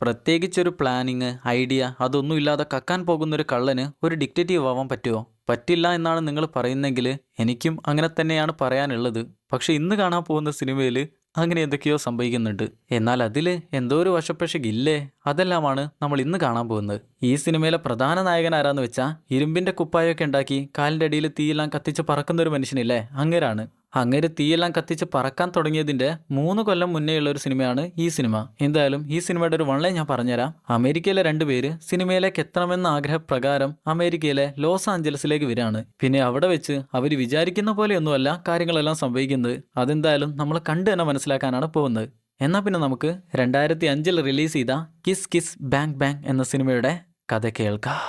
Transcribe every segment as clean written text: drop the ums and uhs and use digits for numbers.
പ്രത്യേകിച്ചൊരു planning, idea അതൊന്നുമില്ലാതെ കക്കാൻ പോകുന്നൊരു കള്ളന് ഒരു ഡിക്റ്റേറ്റീവ് ആവാൻ പറ്റുമോ? പറ്റില്ല എന്നാണ് നിങ്ങൾ പറയുന്നെങ്കിൽ എനിക്കും അങ്ങനെ തന്നെയാണ് പറയാനുള്ളത്. പക്ഷെ ഇന്ന് കാണാൻ പോകുന്ന സിനിമയിൽ അങ്ങനെ എന്തൊക്കെയോ സംഭവിക്കുന്നുണ്ട്. എന്നാൽ അതിൽ എന്തോ ഒരു വശപ്പശകില്ലേ? അതെല്ലാമാണ് നമ്മൾ ഇന്ന് കാണാൻ പോകുന്നത്. ഈ സിനിമയിലെ പ്രധാന നായകൻ ആരാന്ന് വെച്ചാൽ ഇരുമ്പിന്റെ കുപ്പായൊക്കെ ഉണ്ടാക്കി കാലിൻ്റെ അടിയിൽ തീയെല്ലാം കത്തിച്ച് പറക്കുന്ന ഒരു മനുഷ്യനില്ലേ, അങ്ങേരാണ്. അങ്ങേര് തീയെല്ലാം കത്തിച്ച് പറക്കാൻ തുടങ്ങിയതിന്റെ 3 കൊല്ലം മുന്നേയുള്ള ഒരു സിനിമയാണ് ഈ സിനിമ. എന്തായാലും ഈ സിനിമയുടെ ഒരു വൺലൈൻ ഞാൻ പറഞ്ഞുതരാം. അമേരിക്കയിലെ 2 പേര് സിനിമയിലേക്ക് എത്തണമെന്ന ആഗ്രഹപ്രകാരം അമേരിക്കയിലെ ലോസ് ആഞ്ചലസിലേക്ക് വരികയാണ്. പിന്നെ അവിടെ വെച്ച് അവർ വിചാരിക്കുന്ന പോലെയൊന്നുമല്ല കാര്യങ്ങളെല്ലാം സംഭവിക്കുന്നത്. അതെന്തായാലും നമ്മൾ കണ്ടു തന്നെ മനസ്സിലാക്കാനാണ് പോകുന്നത്. എന്നാൽ പിന്നെ നമുക്ക് 2005 റിലീസ് ചെയ്ത കിസ് കിസ് ബാങ് ബാങ് എന്ന സിനിമയുടെ കഥ കേൾക്കാം.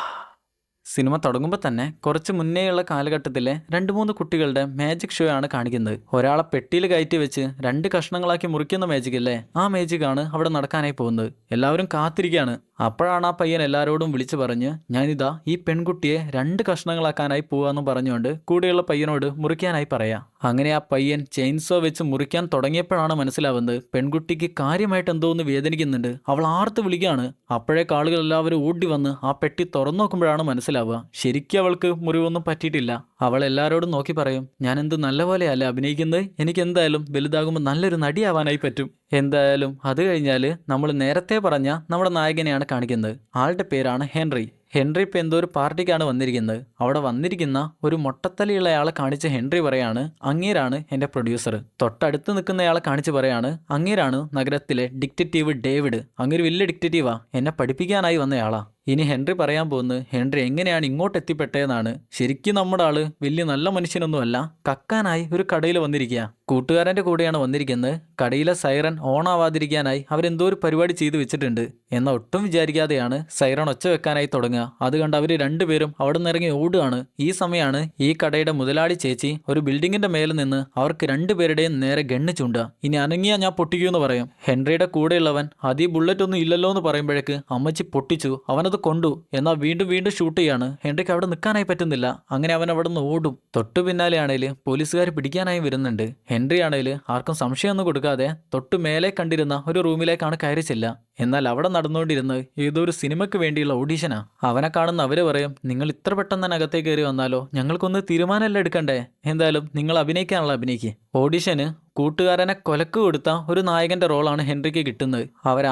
സിനിമ തുടങ്ങുമ്പോൾ തന്നെ കുറച്ച് മുന്നേയുള്ള കാലഘട്ടത്തിലെ 2-3 കുട്ടികളുടെ മാജിക് ഷോ ആണ് കാണിക്കുന്നത്. ഒരാളെ പെട്ടിയിൽ കയറ്റി വെച്ച് 2 കഷ്ണങ്ങളാക്കി മുറിക്കുന്ന മാജിക് അല്ലേ, ആ മാജിക്കാണ് അവിടെ നടക്കാനായി പോകുന്നത്. എല്ലാവരും കാത്തിരിക്കുകയാണ്. അപ്പോഴാണ് ആ പയ്യൻ എല്ലാവരോടും വിളിച്ചു പറഞ്ഞ്, ഞാനിതാ ഈ പെൺകുട്ടിയെ 2 കഷ്ണങ്ങളാക്കാനായി പോവാന്ന് പറഞ്ഞുകൊണ്ട് കൂടെയുള്ള പയ്യനോട് മുറിക്കാനായി പറയാം. അങ്ങനെ ആ പയ്യൻ ചെയിൻസോ വെച്ച് മുറിക്കാൻ തുടങ്ങിയപ്പോഴാണ് മനസ്സിലാവുന്നത് പെൺകുട്ടിക്ക് കാര്യമായിട്ട് എന്തോന്ന് വേദനിക്കുന്നുണ്ട്. അവൾ ആർത്ത് വിളിക്കുകയാണ്. അപ്പോഴേക്ക് ആളുകൾ എല്ലാവരും ഓടി വന്ന് ആ പെട്ടി തുറന്നു നോക്കുമ്പോഴാണ് മനസ്സിലാവുക ശരിക്കും അവൾക്ക് മുറിവൊന്നും പറ്റിയിട്ടില്ല. അവൾ എല്ലാവരോടും നോക്കി പറയും, ഞാൻ എന്ത് നല്ലപോലെയല്ല അഭിനയിക്കുന്നത്, എനിക്ക് എന്തായാലും വലുതാകുമ്പോൾ നല്ലൊരു നടിയാവാനായി പറ്റും. എന്തായാലും അത് കഴിഞ്ഞാൽ നമ്മൾ നേരത്തെ പറഞ്ഞ നമ്മുടെ നായകനെയാണ് കാണിക്കുന്നത്. ആളുടെ പേരാണ് ഹെൻറി. ഹെൻറി ഇപ്പം എന്തോ ഒരു പാർട്ടിക്കാണ് വന്നിരിക്കുന്നത്. അവിടെ വന്നിരിക്കുന്ന ഒരു മൊട്ടത്തലിയുള്ളയാളെ കാണിച്ച് ഹെൻറി പറയാണ്, അങ്ങേരാണ് എൻ്റെ പ്രൊഡ്യൂസർ. തൊട്ടടുത്ത് നിൽക്കുന്നയാളെ കാണിച്ച് പറയാണ്, അങ്ങേരാണ് നഗരത്തിലെ ഡിക്റ്റേറ്റീവ് ഡേവിഡ്. അങ്ങേര് വലിയ ഡിക്റ്റേറ്റീവാ, എന്നെ പഠിപ്പിക്കാനായി വന്നയാളാ. ഇനി ഹെൻറി പറയാൻ പോകുന്നത് ഹെൻറി എങ്ങനെയാണ് ഇങ്ങോട്ട് എത്തിപ്പെട്ടതെന്നാണ്. ശരിക്കും നമ്മുടെ ആള് വലിയ നല്ല മനുഷ്യനൊന്നുമല്ല, കക്കാനായി ഒരു കടയിൽ വന്നിരിക്കുക. കൂട്ടുകാരൻ്റെ കൂടെയാണ് വന്നിരിക്കുന്നത്. കടയിലെ സൈറൻ ഓൺ ആവാതിരിക്കാനായി അവരെന്തോ ഒരു പരിപാടി ചെയ്തു വെച്ചിട്ടുണ്ട്. എന്നാൽ ഒട്ടും വിചാരിക്കാതെയാണ് സൈറൺ ഒച്ച വെക്കാനായി തുടങ്ങുക. അത് കണ്ട് അവർ 2 പേരും അവിടെ നിന്ന് ഇറങ്ങി ഓടുകയാണ്. ഈ സമയമാണ് ഈ കടയുടെ മുതലാളി ചേച്ചി ഒരു ബിൽഡിങ്ങിന്റെ മേലെ നിന്ന് അവർക്ക് 2 പേരുടെയും നേരെ ഗണ്ണ് ചൂണ്ടുക. ഇനി അനങ്ങിയാ ഞാൻ പൊട്ടിക്കൂന്ന് പറയും. ഹെൻറിയുടെ കൂടെയുള്ളവൻ അതീ ബുള്ളറ്റ് ഒന്നും ഇല്ലല്ലോ എന്ന് പറയുമ്പോഴേക്ക് അമ്മച്ചി പൊട്ടിച്ചു. അവനത് കൊണ്ടു. എന്നാൽ വീണ്ടും വീണ്ടും ഷൂട്ട് ചെയ്യാണ്. ഹെൻറിക്ക് അവിടെ നിൽക്കാനായി പറ്റുന്നില്ല. അങ്ങനെ അവൻ അവിടെ നിന്ന് ഓടും. തൊട്ടു പിന്നാലെയാണേല് പോലീസുകാർ പിടിക്കാനായി വരുന്നുണ്ട്. ഹെൻറി ആണേല് ആർക്കും സംശയമൊന്നും കൊടുക്കാതെ തൊട്ടു മേലെ കണ്ടിരുന്ന ഒരു റൂമിലേക്കാണ് കയറി ചെല്ലുക. എന്നാൽ അവിടെ നടന്നുകൊണ്ടിരുന്നത് ഏതോ ഒരു സിനിമയ്ക്ക് വേണ്ടിയുള്ള ഓഡീഷനാ. അവനെ കാണുന്ന അവര് പറയും, നിങ്ങൾ ഇത്ര പെട്ടെന്ന് തന്നെ അകത്തേക്ക് കയറി വന്നാലോ, ഞങ്ങൾക്കൊന്ന് തീരുമാനമല്ല എടുക്കണ്ടേ, എന്തായാലും നിങ്ങൾ അഭിനയിക്കാനുള്ള അഭിനയിക്ക്. ഓഡീഷന് കൂട്ടുകാരനെ കൊലക്ക് കൊടുത്ത ഒരു നായകന്റെ റോളാണ് ഹെൻറിക്ക് കിട്ടുന്നത്.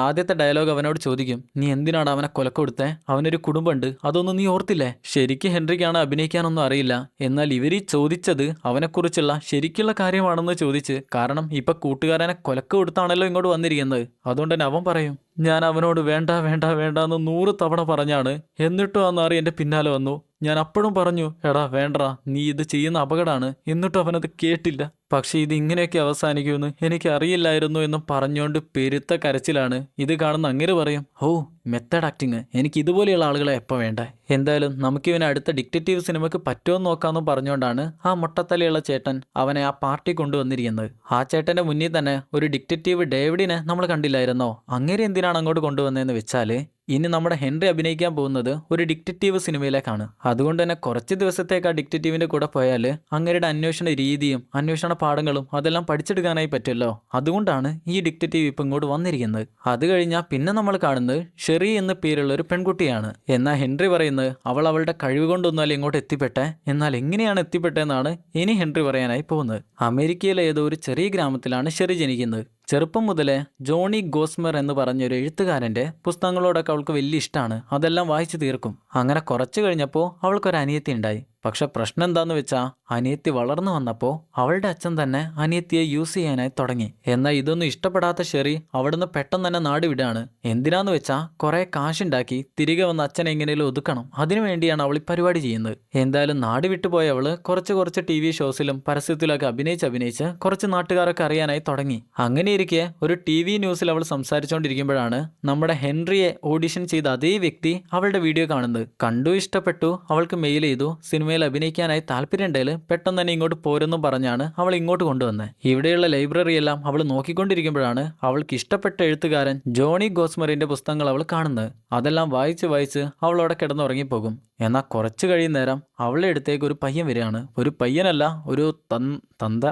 ആദ്യത്തെ ഡയലോഗ് അവനോട് ചോദിക്കും, നീ എന്തിനാണ് അവനെ കൊലക്ക് കൊടുത്തേ, അവനൊരു കുടുംബമുണ്ട്, അതൊന്നും നീ ഓർത്തില്ലേ? ശരിക്കും ഹെൻറിക്കാണ് അഭിനയിക്കാനൊന്നും അറിയില്ല. എന്നാൽ ഇവരീ ചോദിച്ചത് അവനെക്കുറിച്ചുള്ള ശരിക്കുള്ള കാര്യമാണെന്ന് ചോദിച്ച്, കാരണം ഇപ്പൊ കൂട്ടുകാരനെ കൊലക്ക് കൊടുത്താണല്ലോ ഇങ്ങോട്ട് വന്നിരിക്കുന്നത്. അതുകൊണ്ട് തന്നെ അവൻ പറയും, ഞാൻ അവനോട് വേണ്ട വേണ്ട വേണ്ട എന്ന് 100 തവണ പറഞ്ഞാണ്, എന്നിട്ടും ആ നാറി എൻ്റെ പിന്നാലെ വന്നു. ഞാൻ അപ്പോഴും പറഞ്ഞു, എടാ വേണ്ടടാ, നീ ഇത് ചെയ്യുന്ന അപകടമാണ്. എന്നിട്ടും അവനത് കേട്ടില്ല. പക്ഷെ ഇത് ഇങ്ങനെയൊക്കെ അവസാനിക്കുമെന്ന് എനിക്ക് അറിയില്ലായിരുന്നു എന്നും പറഞ്ഞുകൊണ്ട് പെരുത്ത കരച്ചിലാണ്. ഇത് കാണുന്ന അങ്ങേര് പറയും, ഓ മെത്തേഡ് ആക്ടിങ്, എനിക്ക് ഇതുപോലെയുള്ള ആളുകളെ എപ്പോൾ വേണ്ട. എന്തായാലും നമുക്കിവനെ അടുത്ത ഡിക്റ്റേറ്റീവ് സിനിമയ്ക്ക് പറ്റുമോ നോക്കാമെന്നും പറഞ്ഞുകൊണ്ടാണ് ആ മുട്ടത്തലയുള്ള ചേട്ടൻ അവനെ ആ പാർട്ടി കൊണ്ടുവന്നിരിക്കുന്നത്. ആ ചേട്ടന്റെ മുന്നിൽ തന്നെ ഒരു ഡിക്റ്റേറ്റീവ് ഡേവിഡിനെ നമ്മൾ കണ്ടില്ലായിരുന്നോ? അങ്ങേര് എന്തിനാണ് അങ്ങോട്ട് കൊണ്ടുവന്നതെന്ന് വെച്ചാല് ഇനി നമ്മുടെ ഹെൻറി അഭിനയിക്കാൻ പോകുന്നത് ഒരു ഡിക്റ്റേറ്റീവ് സിനിമയിലേക്കാണ്. അതുകൊണ്ട് തന്നെ കുറച്ച് ദിവസത്തേക്ക് ആ ഡിക്റ്റേറ്റീവിന്റെ കൂടെ പോയാൽ അങ്ങേരുടെ അന്വേഷണ രീതിയും അന്വേഷണ പാഠങ്ങളും അതെല്ലാം പഠിച്ചെടുക്കാനായി പറ്റുമല്ലോ. അതുകൊണ്ടാണ് ഈ ഡിക്റ്റേറ്റീവ് ഇപ്പം ഇങ്ങോട്ട് വന്നിരിക്കുന്നത്. അത് കഴിഞ്ഞാൽ പിന്നെ നമ്മൾ കാണുന്നത് ഷെറി എന്ന പേരുള്ള ഒരു പെൺകുട്ടിയാണ്. എന്നാൽ ഹെൻറി പറയുന്നത് അവൾ അവളുടെ കഴിവ് കൊണ്ടൊന്നുമല്ല ഇങ്ങോട്ട് എത്തിപ്പെട്ടെ. എന്നാൽ എങ്ങനെയാണ് എത്തിപ്പെട്ടതെന്നാണ് ഇനി ഹെൻറി പറയാനായി പോകുന്നത്. അമേരിക്കയിലെ ഏതോ ഒരു ചെറിയ ഗ്രാമത്തിലാണ് ഷെറി ജനിക്കുന്നത്. ചെറുപ്പം മുതലേ ജോണി ഗോസ്മർ എന്ന് പറഞ്ഞൊരു എഴുത്തുകാരൻ്റെ പുസ്തകങ്ങളോടൊക്കെ അവൾക്ക് വലിയ ഇഷ്ടമാണ്. അതെല്ലാം വായിച്ചു തീർക്കും. അങ്ങനെ കുറച്ച് കഴിഞ്ഞപ്പോൾ അവൾക്കൊരു അനിയത്തി ഉണ്ടായി. പക്ഷെ പ്രശ്നം എന്താന്ന് വെച്ചാൽ അനിയത്തി വളർന്നു വന്നപ്പോൾ അവളുടെ അച്ഛൻ തന്നെ അനിയത്തിയെ യൂസ് ചെയ്യാനായി തുടങ്ങി. എന്നാൽ ഇതൊന്നും ഇഷ്ടപ്പെടാത്ത ഷെറി അവിടുന്ന് പെട്ടെന്ന് തന്നെ നാട് വിടുകയാണ്. എന്തിനാന്ന് വെച്ചാൽ കുറെ കാശുണ്ടാക്കി തിരികെ വന്ന് അച്ഛനെ എങ്ങനെയും ഒതുക്കണം. അതിനുവേണ്ടിയാണ് അവൾ ഈ പരിപാടി ചെയ്യുന്നത്. എന്തായാലും നാട് വിട്ടുപോയ അവള് കുറച്ച് TV ഷോസിലും പരസ്യത്തിലൊക്കെ അഭിനയിച്ച് കുറച്ച് നാട്ടുകാരൊക്കെ അറിയാനായി തുടങ്ങി. അങ്ങനെ ഇരിക്കെ ഒരു TV ന്യൂസിൽ അവൾ സംസാരിച്ചുകൊണ്ടിരിക്കുമ്പോഴാണ് നമ്മുടെ ഹെൻറിയെ ഓഡിഷൻ ചെയ്ത അതേ വ്യക്തി അവളുടെ വീഡിയോ കാണുന്നത്. കണ്ടു, ഇഷ്ടപ്പെട്ടു, അവൾക്ക് മെയിൽ ചെയ്തു. സിനിമയിൽ അഭിനയിക്കാനായി താല്പര്യമുണ്ടെങ്കിൽ പെട്ടെന്ന് തന്നെ ഇങ്ങോട്ട് പോരെന്നും പറഞ്ഞാണ് അവൾ ഇങ്ങോട്ട് കൊണ്ടുവന്നത്. ഇവിടെയുള്ള ലൈബ്രറി എല്ലാം അവൾ നോക്കിക്കൊണ്ടിരിക്കുമ്പോഴാണ് അവൾക്ക് ഇഷ്ടപ്പെട്ട എഴുത്തുകാരൻ ജോണി ഗോസ്മറിന്റെ പുസ്തകങ്ങൾ അവൾ കാണുന്നത്. അതെല്ലാം വായിച്ച് അവളോടെ കിടന്നുറങ്ങിപ്പോകും. എന്നാൽ കുറച്ച് കഴിയുന്നേരം അവളുടെ അടുത്തേക്ക് ഒരു പയ്യൻ വരികയാണ്. ഒരു പയ്യനല്ല, ഒരു തന്ത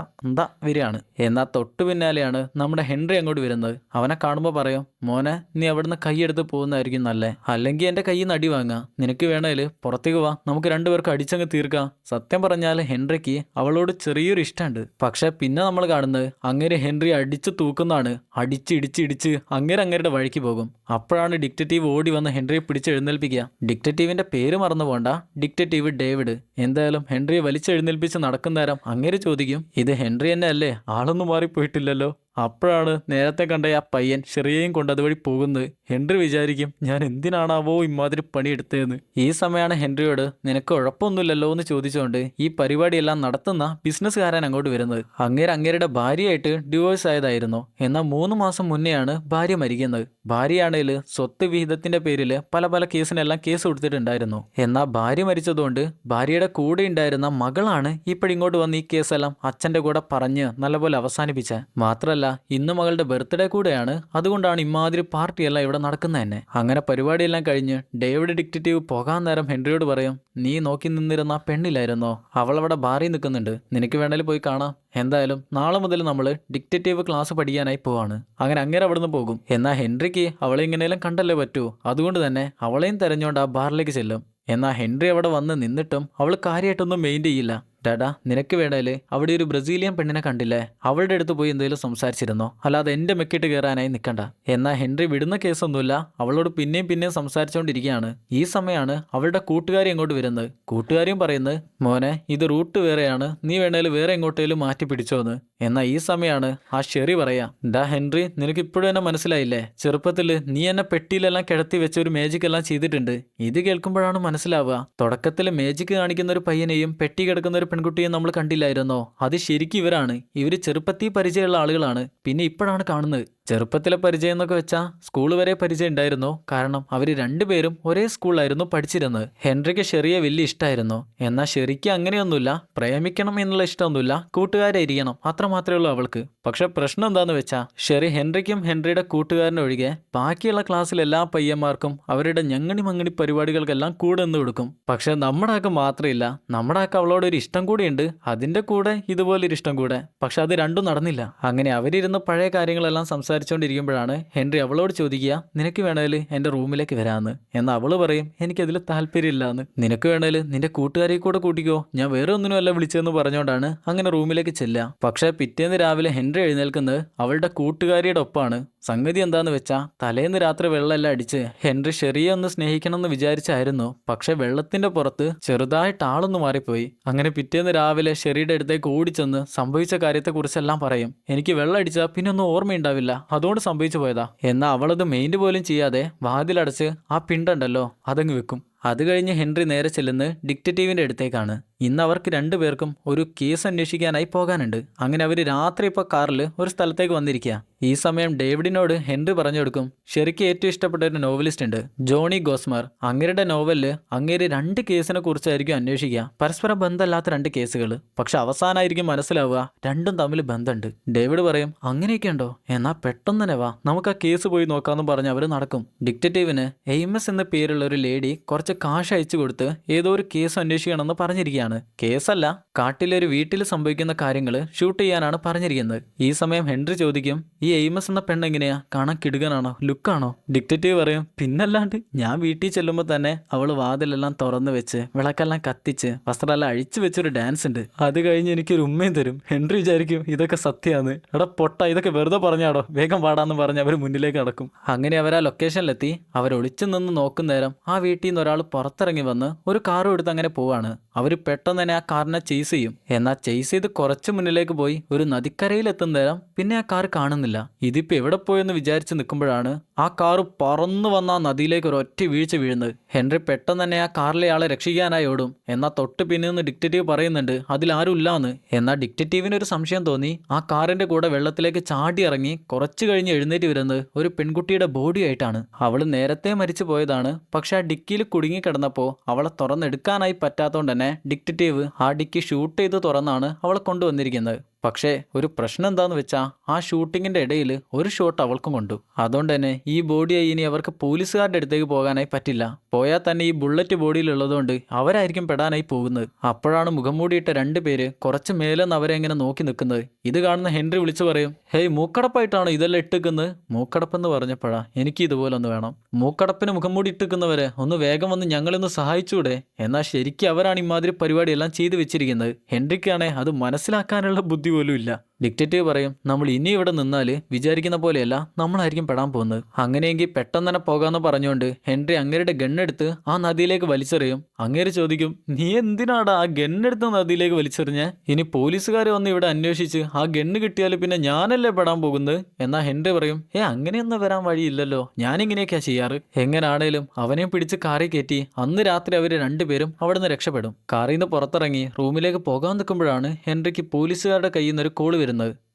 വരികയാണ്. എന്നാൽ തൊട്ടു പിന്നാലെയാണ് നമ്മുടെ ഹെൻറി അങ്ങോട്ട് വരുന്നത്. അവനെ കാണുമ്പോൾ പറയും, മോനെ നീ അവിടുന്ന് കൈയെടുത്ത് പോകുന്നതായിരിക്കും നല്ലേ, അല്ലെങ്കിൽ എൻ്റെ കയ്യിൽ നിന്ന് അടി വാങ്ങാം. നിനക്ക് വേണേല് പുറത്തേക്ക് വാ, നമുക്ക് രണ്ടുപേർക്ക് അടിച്ചങ്ങ് തീർക്കാം. സത്യം പറഞ്ഞാൽ ഹെൻറിക്ക് അവളോട് ചെറിയൊരു ഇഷ്ടമുണ്ട്. പക്ഷെ പിന്നെ നമ്മൾ കാണുന്നത് അങ്ങനെ ഹെൻറി അടിച്ചു തൂക്കുന്നതാണ്. അടിച്ചിടിച്ചിടിച്ച് അങ്ങേരുടെ വഴിക്ക് പോകും. അപ്പോഴാണ് ഡിക്റ്റേറ്റീവ് ഓടി വന്ന് ഹെൻറിയെ പിടിച്ച് എഴുന്നേൽപ്പിക്കുക. ഡിക്റ്റേറ്റീവിന്റെ പേര് മറന്നു പോണ്ട, ഡിക്റ്റേറ്റീവ് ഡേവിഡ്. എന്തായാലും ഹെൻറിയെ വലിച്ചെഴുന്നേൽപ്പിച്ച് നടക്കുന്നേരം അങ്ങേര് ചോദിക്കും, ഇത് ഹെൻറി തന്നെ അല്ലേ, ആളൊന്നും മാറിപ്പോയിട്ടില്ലല്ലോ. അപ്പോഴാണ് നേരത്തെ കണ്ട ആ പയ്യൻ ഷെറിയെയും കൊണ്ട് അതുവഴി പോകുന്നത്. ഹെൻറി വിചാരിക്കും, ഞാൻ എന്തിനാണാവോ ഇമാതിരി പണിയെടുത്തതെന്ന്. ഈ സമയമാണ് ഹെൻറിയോട് നിനക്ക് ഉഴപ്പൊന്നുമില്ലല്ലോ എന്ന് ചോദിച്ചുകൊണ്ട് ഈ പരിപാടിയെല്ലാം നടത്തുന്ന ബിസിനസ്സുകാരൻ അങ്ങോട്ട് വരുന്നത്. അങ്ങേരുടെ ഭാര്യയായിട്ട് ഡിവോഴ്സ് ആയതായിരുന്നു. എന്നാൽ 3 മാസം മുന്നെയാണ് ഭാര്യ മരിക്കുന്നത്. ഭാര്യയാണെങ്കിൽ സ്വത്ത് വിഹിതത്തിന്റെ പേരിൽ പല കേസിനെല്ലാം കേസ് കൊടുത്തിട്ടുണ്ടായിരുന്നു. എന്നാൽ ഭാര്യ മരിച്ചതുകൊണ്ട് ഭാര്യയുടെ കൂടെ ഉണ്ടായിരുന്ന മകളാണ് ഇപ്പോഴിങ്ങോട്ട് വന്ന് ഈ കേസെല്ലാം അച്ഛന്റെ കൂടെ പറഞ്ഞ് നല്ലപോലെ അവസാനിപ്പിച്ച. മാത്രല്ല ഇന്ന് മകളുടെ ബർത്ത്ഡേ കൂടെയാണ്. അതുകൊണ്ടാണ് ഇമാതിരി പാർട്ടിയെല്ലാം ഇവിടെ നടക്കുന്നത് തന്നെ. അങ്ങനെ പരിപാടിയെല്ലാം കഴിഞ്ഞ് ഡേവിഡ് ഡിക്റ്റേറ്റീവ് പോകാൻ നേരം ഹെൻറിയോട് പറയും, നീ നോക്കി നിന്നിരുന്ന പെണ്ണില്ലായിരുന്നോ, അവളവിടെ ബാറിൽ നിൽക്കുന്നുണ്ട്, നിനക്ക് വേണേലും പോയി കാണാം. എന്തായാലും നാളെ മുതൽ നമ്മൾ ഡിക്റ്റേറ്റീവ് ക്ലാസ് പഠിക്കാനായി പോവാണ്. അങ്ങനെ അവിടുന്ന് പോകും. എന്നാൽ ഹെൻറിക്ക് അവളെ ഇങ്ങനെയെല്ലാം കണ്ടല്ലേ പറ്റൂ. അതുകൊണ്ട് തന്നെ അവളെയും തെരഞ്ഞുകൊണ്ട് ആ ബാറിലേക്ക് ചെല്ലും. എന്നാൽ ഹെൻറി അവിടെ വന്ന് നിന്നിട്ടും അവൾ കാര്യമായിട്ടൊന്നും മെയിൻ ചെയ്യില്ല. ഡാഡാ, നിനക്ക് വേണേല് അവിടെ ഒരു ബ്രസീലിയൻ പെണ്ണിനെ കണ്ടില്ലേ, അവളുടെ അടുത്ത് പോയി എന്തെങ്കിലും സംസാരിച്ചിരുന്നോ, അല്ലാതെ എൻ്റെ മെക്കിട്ട് കയറാനായി നിൽക്കണ്ട. എന്നാൽ ഹെൻറി വിടുന്ന കേസൊന്നുമില്ല, അവളോട് പിന്നെയും സംസാരിച്ചുകൊണ്ടിരിക്കുകയാണ്. ഈ സമയമാണ് അവളുടെ കൂട്ടുകാരി അങ്ങോട്ട് വരുന്നത്. കൂട്ടുകാരിയും പറയുന്നത്, മോനെ ഇത് റൂട്ട് വേറെയാണ്, നീ വേണേല് വേറെ എങ്ങോട്ടേലും മാറ്റി പിടിച്ചോന്ന്. എന്നാൽ ഈ സമയമാണ് ആ ഷെറി പറയാ, ഡാ ഹെൻറി, നിനക്ക് ഇപ്പോഴും എന്നെ മനസ്സിലായില്ലേ, ചെറുപ്പത്തിൽ നീ എന്നെ പെട്ടിയിലെല്ലാം കിടത്തി വെച്ച ഒരു മേജിക് എല്ലാം ചെയ്തിട്ടുണ്ട്. ഇത് കേൾക്കുമ്പോഴാണ് മനസ്സിലാവുക, തുടക്കത്തിൽ മേജിക് കാണിക്കുന്ന ഒരു പയ്യനെയും പെട്ടി കിടക്കുന്ന ഒരു പെൺകുട്ടിയെ നമ്മൾ കണ്ടില്ലായിരുന്നോ, അത് ശരിക്കും ഇവരാണ്. ഇവര് ചെറുപ്പത്തിൽ പരിചയമുള്ള ആളുകളാണ്. പിന്നെ ഇപ്പോഴാണ് കാണുന്നത്. ചെറുപ്പത്തിലെ പരിചയം എന്നൊക്കെ വെച്ചാൽ സ്കൂൾ വരെ പരിചയം ഉണ്ടായിരുന്നു. കാരണം അവർ രണ്ടുപേരും ഒരേ സ്കൂളിലായിരുന്നു പഠിച്ചിരുന്നത്. ഹെൻറിക്ക് ഷെറിയെ വലിയ ഇഷ്ടമായിരുന്നു. എന്നാൽ ഷെറിക്ക് അങ്ങനെയൊന്നുമില്ല, പ്രേമിക്കണം എന്നുള്ള ഇഷ്ടമൊന്നുമില്ല, കൂട്ടുകാരായിരിക്കണം, അത്ര മാത്രമേ ഉള്ളൂ അവൾക്ക്. പക്ഷെ പ്രശ്നം എന്താന്ന് വെച്ചാൽ ഷെറി ഹെൻറിക്കും ഹെൻറിയുടെ കൂട്ടുകാരനും ഒഴികെ ബാക്കിയുള്ള ക്ലാസ്സിലെ എല്ലാ പയ്യന്മാർക്കും അവരുടെ ഞങ്ങണി പരിപാടികൾക്കെല്ലാം കൂടെ നിന്ന് കൊടുക്കും. പക്ഷെ നമ്മുടെ ആൾക്ക് മാത്രമില്ല. നമ്മുടെ ആൾക്ക് അവളോട് ഒരു ഇഷ്ടം കൂടിയുണ്ട്, അതിന്റെ കൂടെ ഇതുപോലൊരു ഇഷ്ടം കൂടെ. പക്ഷെ അത് രണ്ടും നടന്നില്ല. അങ്ങനെ അവരിരുന്ന് പഴയ കാര്യങ്ങളെല്ലാം സംസാരിച്ചുകൊണ്ടിരിക്കുമ്പോഴാണ് ഹെൻറി അവളോട് ചോദിക്കുക, നിനക്ക് വേണേൽ എൻ്റെ റൂമിലേക്ക് വരാമെന്ന്. എന്നാൽ അവള് പറയും, എനിക്കതിൽ താല്പര്യമില്ലാന്ന്. നിനക്ക് വേണേൽ നിന്റെ കൂട്ടുകാരെ കൂടെ കൂട്ടിക്കോ, ഞാൻ വേറെ ഒന്നിനുമല്ല വിളിച്ചതെന്ന് പറഞ്ഞുകൊണ്ടാണ് അങ്ങനെ റൂമിലേക്ക് ചെല്ലുക. പക്ഷെ പിറ്റേന്ന് രാവിലെ ഹെൻറി എഴുന്നേൽക്കുന്നത് അവളുടെ കൂട്ടുകാരിയുടെ ഒപ്പമാണ്. സംഗതി എന്താന്ന് വെച്ചാൽ തലേന്ന് രാത്രി വെള്ളമെല്ലാം അടിച്ച് ഹെൻറി ഷെറിയെ ഒന്ന് സ്നേഹിക്കണമെന്ന് വിചാരിച്ചായിരുന്നു. പക്ഷെ വെള്ളത്തിന്റെ പുറത്ത് ചെറുതായിട്ട് ആളൊന്ന് മാറിപ്പോയി. അങ്ങനെ പിറ്റേന്ന് രാവിലെ ഷെറിയുടെ അടുത്തേക്ക് ഓടിച്ചെന്ന് സംഭവിച്ച കാര്യത്തെക്കുറിച്ചെല്ലാം പറയും. എനിക്ക് വെള്ളം അടിച്ചാൽ പിന്നെ ഒന്നും ഓർമ്മയുണ്ടാവില്ല, അതുകൊണ്ട് സംഭവിച്ചു പോയതാ. എന്നാൽ അവളത് മെയിൻറ്റ് പോലും ചെയ്യാതെ വാതിലടച്ച് ആ പിണ്ടുണ്ടല്ലോ അതങ്ങ് വെക്കും. അത് കഴിഞ്ഞ് ഹെൻറി നേരെ ചെല്ലുന്നത് ഡിക്റ്റേറ്റീവിന്റെ അടുത്തേക്കാണ്. ഇന്ന് അവർക്ക് രണ്ടുപേർക്കും ഒരു കേസ് അന്വേഷിക്കാനായി പോകാനുണ്ട്. അങ്ങനെ അവർ രാത്രി ഇപ്പോൾ കാറിൽ ഒരു സ്ഥലത്തേക്ക് വന്നിരിക്കുക. ഈ സമയം ഡേവിഡിനോട് ഹെൻറി പറഞ്ഞു കൊടുക്കും, ഷെറിക്ക് ഏറ്റവും ഇഷ്ടപ്പെട്ട ഒരു നോവലിസ്റ്റ് ഉണ്ട്, ജോണി ഗോസ്മർ. അങ്ങേരുടെ നോവലില് അങ്ങേര് 2 കേസിനെ കുറിച്ചായിരിക്കും അന്വേഷിക്കുക, പരസ്പരം ബന്ധമില്ലാത്ത 2 കേസുകൾ. പക്ഷെ അവസാനമായിരിക്കും മനസ്സിലാവുക രണ്ടും തമ്മിൽ ബന്ധമുണ്ട്. ഡേവിഡ് പറയും, അങ്ങനെയൊക്കെ ഉണ്ടോ, എന്നാൽ പെട്ടെന്ന് തന്നെ വാ, നമുക്ക് ആ കേസ് പോയി നോക്കാമെന്ന് പറഞ്ഞ് അവർ നടക്കും. ഡിക്റ്റേറ്റീവിന് എയിമസ് എന്ന പേരുള്ള ഒരു ലേഡി കുറച്ച് കാശ് അയച്ചു കൊടുത്ത് ഏതോ ഒരു കേസ് അന്വേഷിക്കണമെന്ന് പറഞ്ഞിരിക്കുകയാണ്. കേസല്ല, കാട്ടിലൊരു വീട്ടിൽ സംഭവിക്കുന്ന കാര്യങ്ങൾ ഷൂട്ട് ചെയ്യാനാണ് പറഞ്ഞിരിക്കുന്നത്. ഈ സമയം ഹെൻറി ചോദിക്കും, ഈ എയിമസ് എന്ന പെണ്ണ് എങ്ങനെയാ, കാണാൻ കിടുകനാണോ, ലുക്കാണോ? ഡിക്റ്റേറ്റീവ് പറയും, പിന്നല്ലാണ്ട്, ഞാൻ വീട്ടിൽ ചെല്ലുമ്പോൾ തന്നെ അവള് വാതിലെല്ലാം തുറന്നു വെച്ച് വിളക്കെല്ലാം കത്തിച്ച് വസ്ത്രമെല്ലാം അഴിച്ചു വെച്ചൊരു ഡാൻസ് ഉണ്ട്. അത് കഴിഞ്ഞ് എനിക്കൊരു ഉമ്മയും തരും. ഹെൻറി വിചാരിക്കും ഇതൊക്കെ സത്യമാണ്. എടാ പൊട്ട, ഇതൊക്കെ വെറുതെ പറഞ്ഞാടോ, വേഗം പാടാന്ന് പറഞ്ഞ് അവർ മുന്നിലേക്ക് നടക്കും. അങ്ങനെ അവർ ആ ലൊക്കേഷനിലെത്തി അവർ ഒളിച്ചു നിന്ന് നോക്കുന്നേരം ആ വീട്ടിൽ നിന്ന് ഒരാൾ പുറത്തിറങ്ങി വന്ന് ഒരു കാറും എടുത്ത് അങ്ങനെ പോവാണ്. അവർ പെട്ടെന്ന് തന്നെ ആ കാറിനെ ചേസ് ചെയ്യും. എന്നാൽ ചേസ് ചെയ്ത് കുറച്ച് മുന്നിലേക്ക് പോയി ഒരു നദിക്കരയിൽ എത്തുന്നേരം പിന്നെ ആ കാർ കാണുന്നില്ല. ഇതിപ്പോ എവിടെ പോയെന്ന് വിചാരിച്ച് നിൽക്കുമ്പോഴാണ് ആ കാറ് പറന്നു വന്ന ആ നദിയിലേക്ക് ഒരു ഒറ്റ വീഴ്ച വീഴുന്നത്. ഹെൻറി പെട്ടെന്ന് തന്നെ ആ കാറിലെ ആളെ രക്ഷിക്കാനായി ഓടും. എന്നാൽ തൊട്ട് പിന്നെ നിന്ന് ഡിക്റ്റേറ്റീവ് പറയുന്നുണ്ട് അതിലാരും ഇല്ലാന്ന്. എന്നാൽ ഡിക്റ്റേറ്റീവിന് ഒരു സംശയം തോന്നി. ആ കാറിന്റെ കൂടെ വെള്ളത്തിലേക്ക് ചാടി ഇറങ്ങി കുറച്ച് കഴിഞ്ഞ് എഴുന്നേറ്റ് വരുന്നത് ഒരു പെൺകുട്ടിയുടെ ബോഡി ആയിട്ടാണ്. അവള് നേരത്തെ മരിച്ചു പോയതാണ്. പക്ഷെ ആ ഡിക്കിയിൽ കുടുങ്ങിക്കിടന്നപ്പോൾ അവളെ തുറന്നെടുക്കാനായി പറ്റാത്തതുകൊണ്ട് തന്നെ ഡിക്റ്റേറ്റീവ് ആ ഡിക്കി ഷൂട്ട് ചെയ്ത് തുറന്നാണ് അവളെ കൊണ്ടുവന്നിരിക്കുന്നത്. പക്ഷേ ഒരു പ്രശ്നം എന്താന്ന് വെച്ചാൽ ആ ഷൂട്ടിങ്ങിന്റെ ഇടയിൽ ഒരു ഷോട്ട് അവൾക്കും കൊണ്ടു. അതുകൊണ്ട് തന്നെ ഈ ബോഡിയായി ഇനി അവർക്ക് പോലീസുകാരുടെ അടുത്തേക്ക് പോകാനായി പറ്റില്ല. പോയാൽ തന്നെ ഈ ബുള്ളറ്റ് ബോഡിയിലുള്ളതുകൊണ്ട് അവരായിരിക്കും പെടാനായി പോകുന്നത്. അപ്പോഴാണ് മുഖം മൂടിയിട്ട 2 പേര് കുറച്ച് മേലെന്ന് അവരെ ഇങ്ങനെ നോക്കി നിൽക്കുന്നത്. ഇത് കാണുന്ന ഹെൻറി വിളിച്ചു പറയും, ഹേയ് മൂക്കടപ്പായിട്ടാണോ ഇതെല്ലാം ഇട്ടിക്കുന്നത്? മൂക്കടപ്പെന്ന് പറഞ്ഞപ്പോഴാ എനിക്ക് ഇതുപോലെ ഒന്ന് വേണം. മൂക്കടപ്പിന് മുഖം മൂടി ഇട്ടിക്കുന്നവരെ ഒന്ന് വേഗം വന്ന് ഞങ്ങളൊന്ന് സഹായിച്ചൂടെ? എന്നാൽ ശരിക്കും അവരാണ് ഇമാതിരി പരിപാടിയെല്ലാം ചെയ്തു വെച്ചിരിക്കുന്നത്. ഹെൻറിക്കാണെ അത് മനസ്സിലാക്കാനുള്ള ബുദ്ധി പോലും ഇല്ല. ഡിക്റ്റേറ്റീവ് പറയും, നമ്മൾ ഇനി ഇവിടെ നിന്നാല് വിചാരിക്കുന്ന പോലെയല്ല നമ്മളായിരിക്കും പെടാൻ പോകുന്നത്. അങ്ങനെയെങ്കിൽ പെട്ടെന്ന് തന്നെ പോകാമെന്ന് പറഞ്ഞുകൊണ്ട് ഹെൻറി അങ്ങേരുടെ ഗണ്ണെടുത്ത് ആ നദിയിലേക്ക് വലിച്ചെറിയും. അങ്ങേര് ചോദിക്കും, നീ എന്തിനാടാ ആ ഗണ്ണെടുത്ത് നദിയിലേക്ക് വലിച്ചെറിഞ്ഞ? ഇനി പോലീസുകാർ വന്ന് ഇവിടെ അന്വേഷിച്ച് ആ ഗണ്ണ് കിട്ടിയാൽ പിന്നെ ഞാനല്ലേ പെടാൻ പോകുന്നത്? എന്നാ ഹെൻറി പറയും, അങ്ങനെയൊന്നും വരാൻ വഴിയില്ലല്ലോ, ഞാനിങ്ങനെയൊക്കെയാ ചെയ്യാറ്. എങ്ങനാണേലും അവനെയും പിടിച്ച് കാറിൽ കയറ്റി അന്ന് രാത്രി അവര് 2 പേരും അവിടെ നിന്ന് രക്ഷപ്പെടും. കാറിൽ നിന്ന് പുറത്തിറങ്ങി റൂമിലേക്ക് പോകാൻ നിൽക്കുമ്പോഴാണ് ഹെൻറിക്ക് പോലീസുകാരുടെ കയ്യിൽ നിന്ന് ഒരു കോള് വരുന്നത്.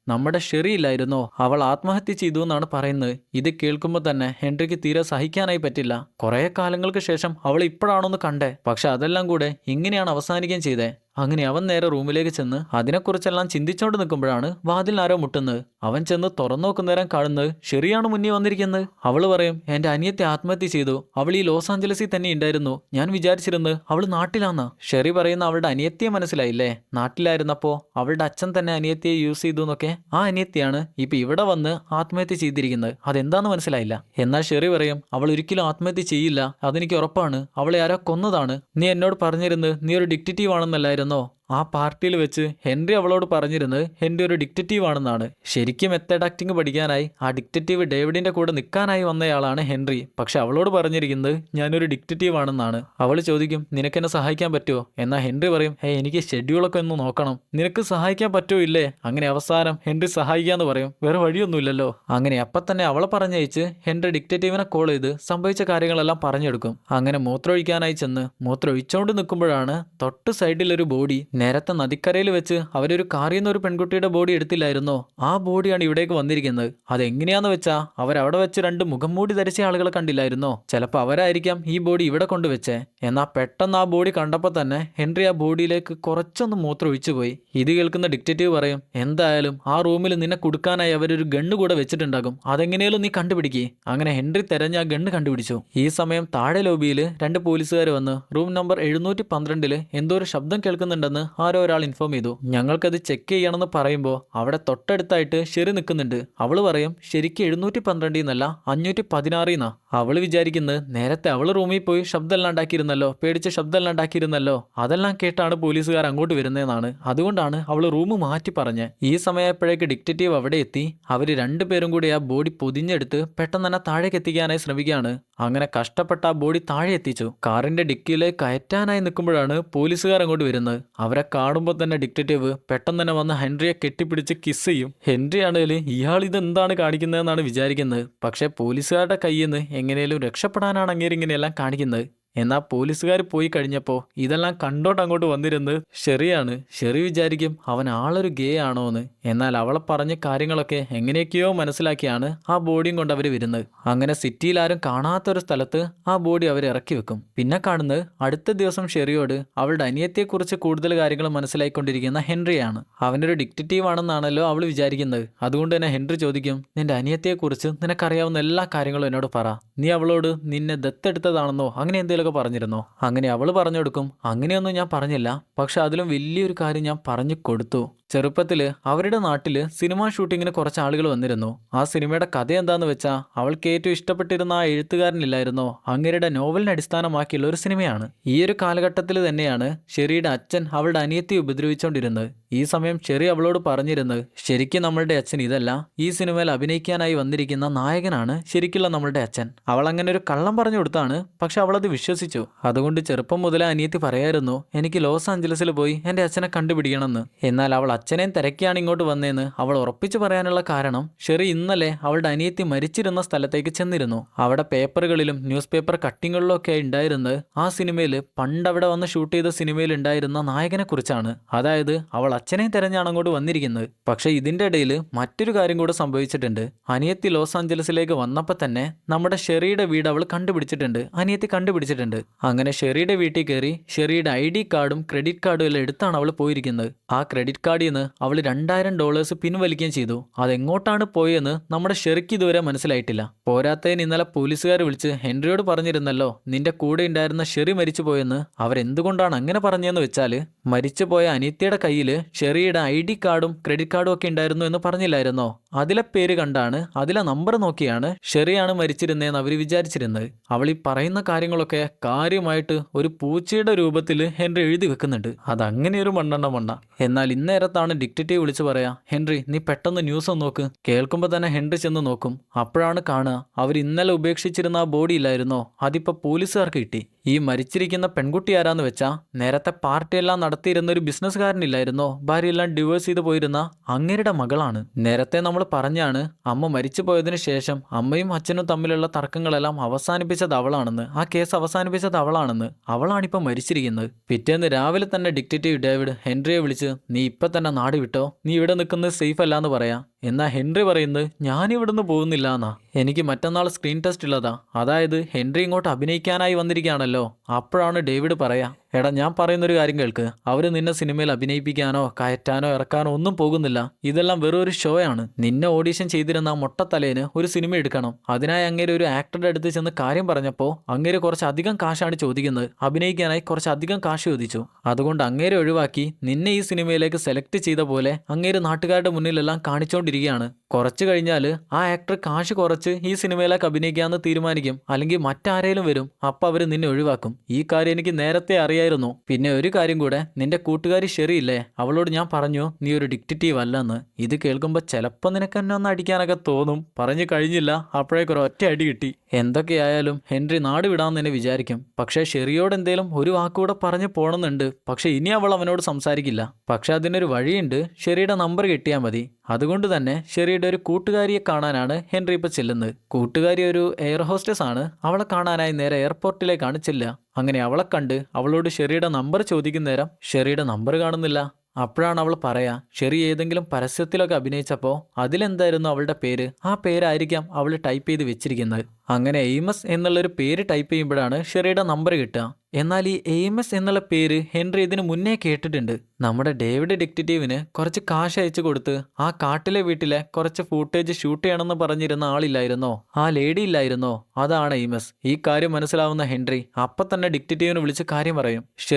നമ്മുടെ ഷെറി ഇല്ലായിരുന്നോ, അവൾ ആത്മഹത്യ ചെയ്തു എന്നാണ് പറയുന്നത്. ഇത് കേൾക്കുമ്പോൾ തന്നെ ഹെൻറിക്ക് തീരെ സഹിക്കാനായി പറ്റില്ല. കുറെ കാലങ്ങൾക്ക് ശേഷം അവൾ ഇപ്പോഴാണോന്ന് കണ്ടേ, പക്ഷെ അതെല്ലാം കൂടെ ഇങ്ങനെയാണ് അവസാനിക്കുകയും ചെയ്തേ. അങ്ങനെ അവൻ നേരെ റൂമിലേക്ക് ചെന്ന് അതിനെക്കുറിച്ചെല്ലാം ചിന്തിച്ചോണ്ട് നിൽക്കുമ്പോഴാണ് വാതിലിനാരോ മുട്ടുന്നത്. അവൻ ചെന്ന് തുറന്നു നോക്കുന്നേരം കാണുന്നത് ഷെറിയാണ് മുന്നിൽ വന്നിരിക്കുന്നത്. അവള് പറയും, എന്റെ അനിയത്തെ ആത്മഹത്യ ചെയ്തു, അവൾ ഈ ലോസ് ആഞ്ചലസിൽ തന്നെ ഉണ്ടായിരുന്നു, ഞാൻ വിചാരിച്ചിരുന്നത് അവൾ നാട്ടിലാന്നാ. ഷെറി പറയുന്ന അവളുടെ അനിയത്തിയെ മനസ്സിലായില്ലേ? നാട്ടിലായിരുന്നപ്പോ അവളുടെ അച്ഛൻ തന്നെ അനിയത്തിയെ യൂസ് ചെയ്തു എന്നൊക്കെ. ആ അനിയത്തിയാണ് ഇപ്പൊ ഇവിടെ വന്ന് ആത്മഹത്യ ചെയ്തിരിക്കുന്നത്. അതെന്താന്ന് മനസ്സിലായില്ല. എന്നാൽ ഷെറി പറയും, അവൾ ഒരിക്കലും ആത്മഹത്യ ചെയ്യില്ല, അതെനിക്ക് ഉറപ്പാണ്, അവളെ ആരോ കൊന്നതാണ്. നീ എന്നോട് പറഞ്ഞിരുന്നത് നീ ഒരു ഡിക്റ്റേറ്റീവ് ആണെന്നല്ലായിരുന്നു. ആ പാർട്ടിയിൽ വെച്ച് ഹെൻറി അവളോട് പറഞ്ഞിരുന്നത് ഹെൻറി ഒരു ഡിക്റ്റേറ്റീവ് ആണെന്നാണ്. ശരിക്കും മെത്തേഡ് ആക്ടിങ് പഠിക്കാനായി ആ ഡിക്റ്റേറ്റീവ് ഡേവിഡിന്റെ കൂടെ നിൽക്കാനായി വന്നയാളാണ് ഹെൻറി. പക്ഷെ അവളോട് പറഞ്ഞിരിക്കുന്നത് ഞാനൊരു ഡിക്റ്റേറ്റീവ് ആണെന്നാണ്. അവൾ ചോദിക്കും, നിനക്കെന്നെ സഹായിക്കാൻ പറ്റുമോ? എന്നാൽ ഹെൻറി പറയും, എനിക്ക് ഷെഡ്യൂളൊക്കെ ഒന്ന് നോക്കണം, നിനക്ക് സഹായിക്കാൻ പറ്റുമോ ഇല്ലേ? അങ്ങനെ അവസാനം ഹെൻറി സഹായിക്കാന്ന് പറയും, വേറെ വഴിയൊന്നുമില്ലല്ലോ. അങ്ങനെ അപ്പം തന്നെ അവളെ പറഞ്ഞയച്ച് ഹെൻറി ഡിക്റ്റേറ്റീവിനെ കോൾ ചെയ്ത് സംഭവിച്ച കാര്യങ്ങളെല്ലാം പറഞ്ഞെടുക്കും. അങ്ങനെ മൂത്രമൊഴിക്കാനായി ചെന്ന് മൂത്രമൊഴിച്ചോണ്ട് നിൽക്കുമ്പോഴാണ് തൊട്ട് സൈഡിലൊരു ബോഡി. നേരത്തെ നദിക്കരയിൽ വെച്ച് അവരൊരു കാറിൽ നിന്ന് ഒരു പെൺകുട്ടിയുടെ ബോഡി എടുത്തില്ലായിരുന്നോ, ആ ബോഡിയാണ് ഇവിടേക്ക് വന്നിരിക്കുന്നത്. അതെങ്ങനെയാന്ന് വെച്ചാ അവരവിടെ വെച്ച് 2 മുഖം മൂടി ധരിച്ച ആളുകളെ കണ്ടില്ലായിരുന്നോ, ചിലപ്പോൾ അവരായിരിക്കാം ഈ ബോഡി ഇവിടെ കൊണ്ടുവച്ചേ. എന്നാൽ പെട്ടെന്ന് ആ ബോഡി കണ്ടപ്പോൾ തന്നെ ഹെൻറി ആ ബോഡിയിലേക്ക് കുറച്ചൊന്ന് മൂത്രം ഒഴിച്ചു പോയി. ഇത് കേൾക്കുന്ന ഡിക്റ്റേറ്റീവ് പറയും, എന്തായാലും ആ റൂമിൽ നിന്നെ കൊടുക്കാനായി അവരൊരു ഗണ്ണ് കൂടെ വെച്ചിട്ടുണ്ടാകും, അതെങ്ങനെയാലും നീ കണ്ടുപിടിക്കേ. അങ്ങനെ ഹെൻറി തെരഞ്ഞ ആ ഗണ്ണ് കണ്ടുപിടിച്ചു. ഈ സമയം താഴെ ലോബിയിൽ 2 പോലീസുകാർ വന്ന് റൂം നമ്പർ 712 എന്തോ ഒരു ശബ്ദം കേൾക്കുന്നുണ്ടെന്ന് ആരോ ഒരാൾ ഇൻഫോം ചെയ്തു. ഞങ്ങൾക്കത് ചെക്ക് ചെയ്യണമെന്ന് പറയുമ്പോൾ അവിടെ തൊട്ടടുത്തായിട്ട് ഷെറി നിൽക്കുന്നുണ്ട്. അവള് പറയും, ശരിക്കും 712 എന്നല്ല 516 അവള് വിചാരിക്കുന്നത് നേരത്തെ അവള് റൂമിൽ പോയി ശബ്ദമെല്ലാം ഉണ്ടാക്കിയിരുന്നല്ലോ, പേടിച്ച് ശബ്ദമെല്ലാം ഉണ്ടാക്കിയിരുന്നല്ലോ, അതെല്ലാം കേട്ടാണ് പോലീസുകാർ അങ്ങോട്ട് വരുന്നതെന്നാണ്. അതുകൊണ്ടാണ് അവള് റൂം മാറ്റി പറഞ്ഞ്. ഈ സമയപ്പോഴേക്ക് ഡിക്റ്റേറ്റീവ് അവിടെ എത്തി. അവര് 2 പേരും കൂടി ആ ബോഡി പൊതിഞ്ഞെടുത്ത് പെട്ടെന്ന് തന്നെ താഴേക്ക് എത്തിക്കാനായി ശ്രമിക്കുകയാണ്. അങ്ങനെ കഷ്ടപ്പെട്ട ആ ബോഡി താഴെ എത്തിച്ചു. കാറിന്റെ ഡിക്കിയിലേക്ക് കയറ്റാനായി നിൽക്കുമ്പോഴാണ് പോലീസുകാർ അങ്ങോട്ട് വരുന്നത്. അവരെ കാണുമ്പോൾ തന്നെ ഡിക്റ്റേറ്റീവ് പെട്ടെന്ന് തന്നെ വന്ന് ഹെൻറിയെ കെട്ടിപ്പിടിച്ച് കിസ് ചെയ്യും. ഹെൻറി ആണെങ്കിലും ഇയാൾ ഇതെന്താണ് കാണിക്കുന്നതെന്നാണ് വിചാരിക്കുന്നത്. പക്ഷേ പോലീസുകാരുടെ കയ്യിൽ നിന്ന് എങ്ങനെയും രക്ഷപ്പെടാനാണ് അങ്ങേരിങ്ങനെയെല്ലാം കാണിക്കുന്നത്. എന്നാൽ പോലീസുകാർ പോയി കഴിഞ്ഞപ്പോൾ ഇതെല്ലാം കണ്ടോട്ട് അങ്ങോട്ട് വന്നിരുന്നത് ഷെറിയാണ്. ഷെറി വിചാരിക്കും അവൻ ആളൊരു ഗേ ആണോ എന്ന്. എന്നാൽ അവളെ പറഞ്ഞ കാര്യങ്ങളൊക്കെ എങ്ങനെയൊക്കെയോ മനസ്സിലാക്കിയാണ് ആ ബോഡിയും കൊണ്ട് അവർ വരുന്നത്. അങ്ങനെ സിറ്റിയിൽ ആരും കാണാത്തൊരു സ്ഥലത്ത് ആ ബോഡി അവർ ഇറക്കി വെക്കും. പിന്നെ കാണുന്നത് അടുത്ത ദിവസം ഷെറിയോട് അവളുടെ അനിയത്തെക്കുറിച്ച് കൂടുതൽ കാര്യങ്ങൾ മനസ്സിലായിക്കൊണ്ടിരിക്കുന്ന ഹെൻറിയാണ്. അവനൊരു ഡിക്റ്റേറ്റീവ് ആണെന്നാണല്ലോ അവൾ വിചാരിക്കുന്നത്. അതുകൊണ്ട് തന്നെ ഹെൻറി ചോദിക്കും, നിന്റെ അനിയത്തെക്കുറിച്ച് നിനക്കറിയാവുന്ന എല്ലാ കാര്യങ്ങളും എന്നോട് പറ. നീ അവളോട് നിന്നെ ദത്തെടുത്തതാണെന്നോ അങ്ങനെ എന്തെങ്കിലുമൊക്കെ പറഞ്ഞിരുന്നോ? അങ്ങനെ അവള് പറഞ്ഞു കൊടുക്കും, അങ്ങനെയൊന്നും ഞാൻ പറഞ്ഞില്ല, പക്ഷെ അതിലും വലിയൊരു കാര്യം ഞാൻ പറഞ്ഞു കൊടുത്തു. ചെറുപ്പത്തിൽ അവരുടെ നാട്ടിൽ സിനിമ ഷൂട്ടിങ്ങിന് കുറച്ച് ആളുകൾ വന്നിരുന്നു. ആ സിനിമയുടെ കഥ എന്താന്ന് വെച്ചാൽ അവൾക്ക് ഏറ്റവും ഇഷ്ടപ്പെട്ടിരുന്ന ആ എഴുത്തുകാരനില്ലായിരുന്നോ, അങ്ങേരുടെ നോവലിനെ അടിസ്ഥാനമാക്കിയുള്ള ഒരു സിനിമയാണ്. ഈ ഒരു കാലഘട്ടത്തിൽ തന്നെയാണ് ഷെറിയുടെ അച്ഛൻ അവളുടെ അനിയത്തെ ഉപദ്രവിച്ചുകൊണ്ടിരുന്നത്. ഈ സമയം ഷെറി അവളോട് പറഞ്ഞിരുന്നത്, ശരിക്കും നമ്മളുടെ അച്ഛൻ ഇതല്ല, ഈ സിനിമയിൽ അഭിനയിക്കാനായി വന്നിരിക്കുന്ന നായകനാണ് ശരിക്കുള്ള നമ്മളുടെ അച്ഛൻ. അവൾ അങ്ങനെ ഒരു കള്ളം പറഞ്ഞു കൊടുത്താണ്, പക്ഷെ അവളത് വിശ്വസിച്ചു. അതുകൊണ്ട് ചെറുപ്പം മുതലേ അനിയത്തി പറയായിരുന്നു, എനിക്ക് ലോസ് ആഞ്ചലസിൽ പോയി എൻ്റെ അച്ഛനെ കണ്ടുപിടിക്കണമെന്ന്. എന്നാൽ അവൾ അച്ഛനെയും തിരക്കിയാണ് ഇങ്ങോട്ട് വന്നതെന്ന് അവൾ ഉറപ്പിച്ചു പറയാനുള്ള കാരണം ഷെറി ഇന്നലെ അവളുടെ അനിയത്തി മരിച്ചിരുന്ന സ്ഥലത്തേക്ക് ചെന്നിരുന്നു. അവിടെ പേപ്പറുകളിലും ന്യൂസ് പേപ്പർ കട്ടിങ്ങുകളിലും ഒക്കെ ഉണ്ടായിരുന്നത് ആ സിനിമയിൽ പണ്ടവിടെ വന്ന് ഷൂട്ട് ചെയ്ത സിനിമയിൽ ഉണ്ടായിരുന്ന നായകനെ കുറിച്ചാണ്. അതായത് അവൾ അച്ഛനെയും തിരഞ്ഞാണ് അങ്ങോട്ട് വന്നിരിക്കുന്നത്. പക്ഷെ ഇതിന്റെ ഇടയിൽ മറ്റൊരു കാര്യം കൂടെ സംഭവിച്ചിട്ടുണ്ട്. അനിയത്തി ലോസ് ആഞ്ചലസിലേക്ക് വന്നപ്പോൾ തന്നെ നമ്മുടെ ഷെറിയുടെ വീട് അവൾ കണ്ടുപിടിച്ചിട്ടുണ്ട്, അനിയത്തി കണ്ടുപിടിച്ചിട്ടുണ്ട്. കേട്ടിട്ടുണ്ട്. അങ്ങനെ ഷെറിയുടെ വീട്ടിൽ കയറി ഷെറിയുടെ ID കാർഡും ക്രെഡിറ്റ് കാർഡും എല്ലാം എടുത്താണ് അവൾ പോയിരിക്കുന്നത്. ആ ക്രെഡിറ്റ് കാർഡിൽ നിന്ന് അവൾ $2000 പിൻവലിക്കുകയും ചെയ്തു. അതെങ്ങോട്ടാണ് പോയെന്ന് നമ്മുടെ ഷെറിക്ക് ഇതുവരെ മനസ്സിലായിട്ടില്ല. പോരാത്തതിന് ഇന്നലെ പോലീസുകാർ വിളിച്ച് ഹെൻറിയോട് പറഞ്ഞിരുന്നല്ലോ നിന്റെ കൂടെ ഉണ്ടായിരുന്ന ഷെറി മരിച്ചു പോയെന്ന്. അവരെന്തുകൊണ്ടാണ് അങ്ങനെ പറഞ്ഞതെന്ന് വെച്ചാല് മരിച്ചുപോയ അനിത്യയുടെ കയ്യിൽ ഷെറിയുടെ ID കാർഡും ക്രെഡിറ്റ് കാർഡും ഒക്കെ ഉണ്ടായിരുന്നു എന്ന് പറഞ്ഞില്ലായിരുന്നോ? അതിലെ പേര് കണ്ടാണ്, അതിലെ നമ്പർ നോക്കിയാണ് ഷെറിയാണ് മരിച്ചിരുന്നതെന്ന് അവർ വിചാരിച്ചിരുന്നത്. അവൾ ഈ പറയുന്ന കാര്യങ്ങളൊക്കെ കാര്യമായിട്ട് ഒരു പൂച്ചയുടെ രൂപത്തിൽ ഹെൻറി എഴുതി വെക്കുന്നുണ്ട്. അതങ്ങനെ ഒരു മണ്ണ. എന്നാൽ ഇന്നേരത്താണ് ഡിറ്റക്റ്റീവ് വിളിച്ചു പറയാ, ഹെൻറി നീ പെട്ടെന്ന് ന്യൂസ് ഒന്ന് നോക്ക്. കേൾക്കുമ്പോൾ തന്നെ ഹെൻറി ചെന്ന് നോക്കും. അപ്പോഴാണ് കാണുക അവർ ഇന്നലെ ഉപേക്ഷിച്ചിരുന്ന ആ ബോഡി ഇല്ലായിരുന്നോ, അതിപ്പോ പോലീസുകാർക്ക് കിട്ടി. ഈ മരിച്ചിരിക്കുന്ന പെൺകുട്ടി ആരാന്ന് വെച്ചാ നേരത്തെ പാർട്ടിയെല്ലാം നടത്തിയിരുന്ന ഒരു ബിസിനസ്സുകാരനില്ലായിരുന്നോ, ഭാര്യയെല്ലാം ഡിവോഴ്സ് ചെയ്ത് പോയിരുന്ന അങ്ങേരുടെ മകളാണ്. നേരത്തെ നമ്മൾ പറഞ്ഞാണ് അമ്മ മരിച്ചു പോയതിനു ശേഷം അമ്മയും അച്ഛനും തമ്മിലുള്ള തർക്കങ്ങളെല്ലാം അവസാനിപ്പിച്ചത് അവളാണെന്ന്, ആ കേസ് അവസാനിപ്പിച്ചത് അവളാണെന്ന്. അവളാണിപ്പോൾ മരിച്ചിരിക്കുന്നത്. പിറ്റേന്ന് രാവിലെ തന്നെ ഡിറ്റക്റ്റീവ് ഡേവിഡ് ഹെൻറിയെ വിളിച്ച് നീ ഇപ്പം തന്നെ നാട് വിട്ടോ, നീ ഇവിടെ നിൽക്കുന്നത് സേഫ് അല്ലാന്ന് പറയാ. എന്നാ ഹെൻറി പറയുന്നത് ഞാനിവിടുന്ന് പോകുന്നില്ല എന്നാ. എനിക്ക് മറ്റന്നാൾ സ്ക്രീൻ ടെസ്റ്റ് ഉള്ളതാ. അതായത് ഹെൻറി ഇങ്ങോട്ട് അഭിനയിക്കാനായി വന്നിരിക്കുകയാണല്ലോ. അപ്പോഴാണ് ഡേവിഡ് പറയാ, എടാ ഞാൻ പറയുന്നൊരു കാര്യം കേൾക്ക്, അവര് നിന്നെ സിനിമയിൽ അഭിനയിപ്പിക്കാനോ കയറ്റാനോ ഇറക്കാനോ ഒന്നും പോകുന്നില്ല. ഇതെല്ലാം വെറും ഒരു ഷോ ആണ്. നിന്നെ ഓഡീഷൻ ചെയ്തിരുന്ന മൊട്ടത്തലേന് ഒരു സിനിമ എടുക്കണം. അതിനായി അങ്ങേര് ഒരു ആക്ടറുടെ അടുത്ത് ചെന്ന് കാര്യം പറഞ്ഞപ്പോൾ അങ്ങേര് കുറച്ചധികം കാശാണ് ചോദിക്കുന്നത്. അഭിനയിക്കാനായി കുറച്ചധികം കാശ് ചോദിച്ചു. അതുകൊണ്ട് അങ്ങേരെ ഒഴിവാക്കി നിന്നെ ഈ സിനിമയിലേക്ക് സെലക്ട് ചെയ്ത പോലെ അങ്ങേര് നാട്ടുകാരുടെ മുന്നിലെല്ലാം കാണിച്ചുകൊണ്ടിരിക്കുകയാണ്. കുറച്ച് കഴിഞ്ഞാൽ ആ ആക്ടർ കാശ് കുറച്ച് ഈ സിനിമയിലേക്ക് അഭിനയിക്കാമെന്ന് തീരുമാനിക്കും, അല്ലെങ്കിൽ മറ്റാരേലും വരും. അപ്പം അവർ നിന്നെ ഒഴിവാക്കും. ഈ കാര്യം എനിക്ക് നേരത്തെ അറിയായിരുന്നു. പിന്നെ ഒരു കാര്യം കൂടെ, നിന്റെ കൂട്ടുകാരി ഷെറിയില്ലേ, അവളോട് ഞാൻ പറഞ്ഞു നീ ഒരു ഡിറ്റക്റ്റീവ് അല്ലെന്ന്. ഇത് കേൾക്കുമ്പോൾ ചിലപ്പോൾ നിനക്ക് എന്നെ ഒന്ന് അടിക്കാനൊക്കെ തോന്നും. പറഞ്ഞു കഴിഞ്ഞില്ല, അപ്പോഴേക്കൊരു ഒറ്റ അടി കിട്ടി. എന്തൊക്കെയായാലും ഹെൻറി നാട് വിടാമെന്ന് തന്നെ വിചാരിക്കും. പക്ഷേ ഷെറിയോട് എന്തേലും ഒരു വാക്കുകൂടെ പറഞ്ഞു പോകണമെന്നുണ്ട്. പക്ഷെ ഇനി അവൾ അവനോട് സംസാരിക്കില്ല. പക്ഷെ അതിനൊരു വഴിയുണ്ട്, ഷെറിയുടെ നമ്പർ കിട്ടിയാൽ മതി. അതുകൊണ്ട് തന്നെ ഷെറിയുടെ ഒരു കൂട്ടുകാരിയെ കാണാനാണ് ഹെൻറി ഇപ്പോൾ ചെല്ലുന്നത്. കൂട്ടുകാരി ഒരു എയർ ഹോസ്റ്റസ് ആണ്. അവളെ കാണാനായി നേരെ എയർപോർട്ടിലേക്കാണ് ചെല്ലുക. അങ്ങനെ അവളെ കണ്ട് അവളോട് ഷെറിയുടെ നമ്പർ ചോദിക്കുന്ന നേരം ഷെറിയുടെ നമ്പർ കാണുന്നില്ല. അപ്പോഴാണ് അവൾ പറയാ, ഷെറി ഏതെങ്കിലും പരസ്യത്തിലൊക്കെ അഭിനയിച്ചപ്പോൾ അതിലെന്തായിരുന്നു അവളുടെ പേര്, ആ പേരായിരിക്കാം അവൾ ടൈപ്പ് ചെയ്ത് വെച്ചിരിക്കുന്നത്. അങ്ങനെ എയിമസ് എന്നുള്ളൊരു പേര് ടൈപ്പ് ചെയ്യുമ്പോഴാണ് ഷെറിയുടെ നമ്പർ കിട്ടുക. എന്നാൽ ഈ എയിമസ് എന്നുള്ള പേര് ഹെൻറി ഇതിനു മുന്നേ കേട്ടിട്ടുണ്ട്. നമ്മുടെ ഡേവിഡ് ഡിറ്റക്റ്റീവിന് കുറച്ച് കാശ് അയച്ചു കൊടുത്ത് ആ കാട്ടിലെ വീട്ടിലെ കുറച്ച് ഫൂട്ടേജ് ഷൂട്ട് ചെയ്യണമെന്ന് പറഞ്ഞിരുന്ന ആളില്ലായിരുന്നോ, ആ ലേഡി ഇല്ലായിരുന്നോ, അതാണ് എയിമസ്. ഈ കാര്യം മനസ്സിലാവുന്ന ഹെൻറി അപ്പം തന്നെ ഡിറ്റക്റ്റീവിനെ വിളിച്ച് കാര്യം പറയും.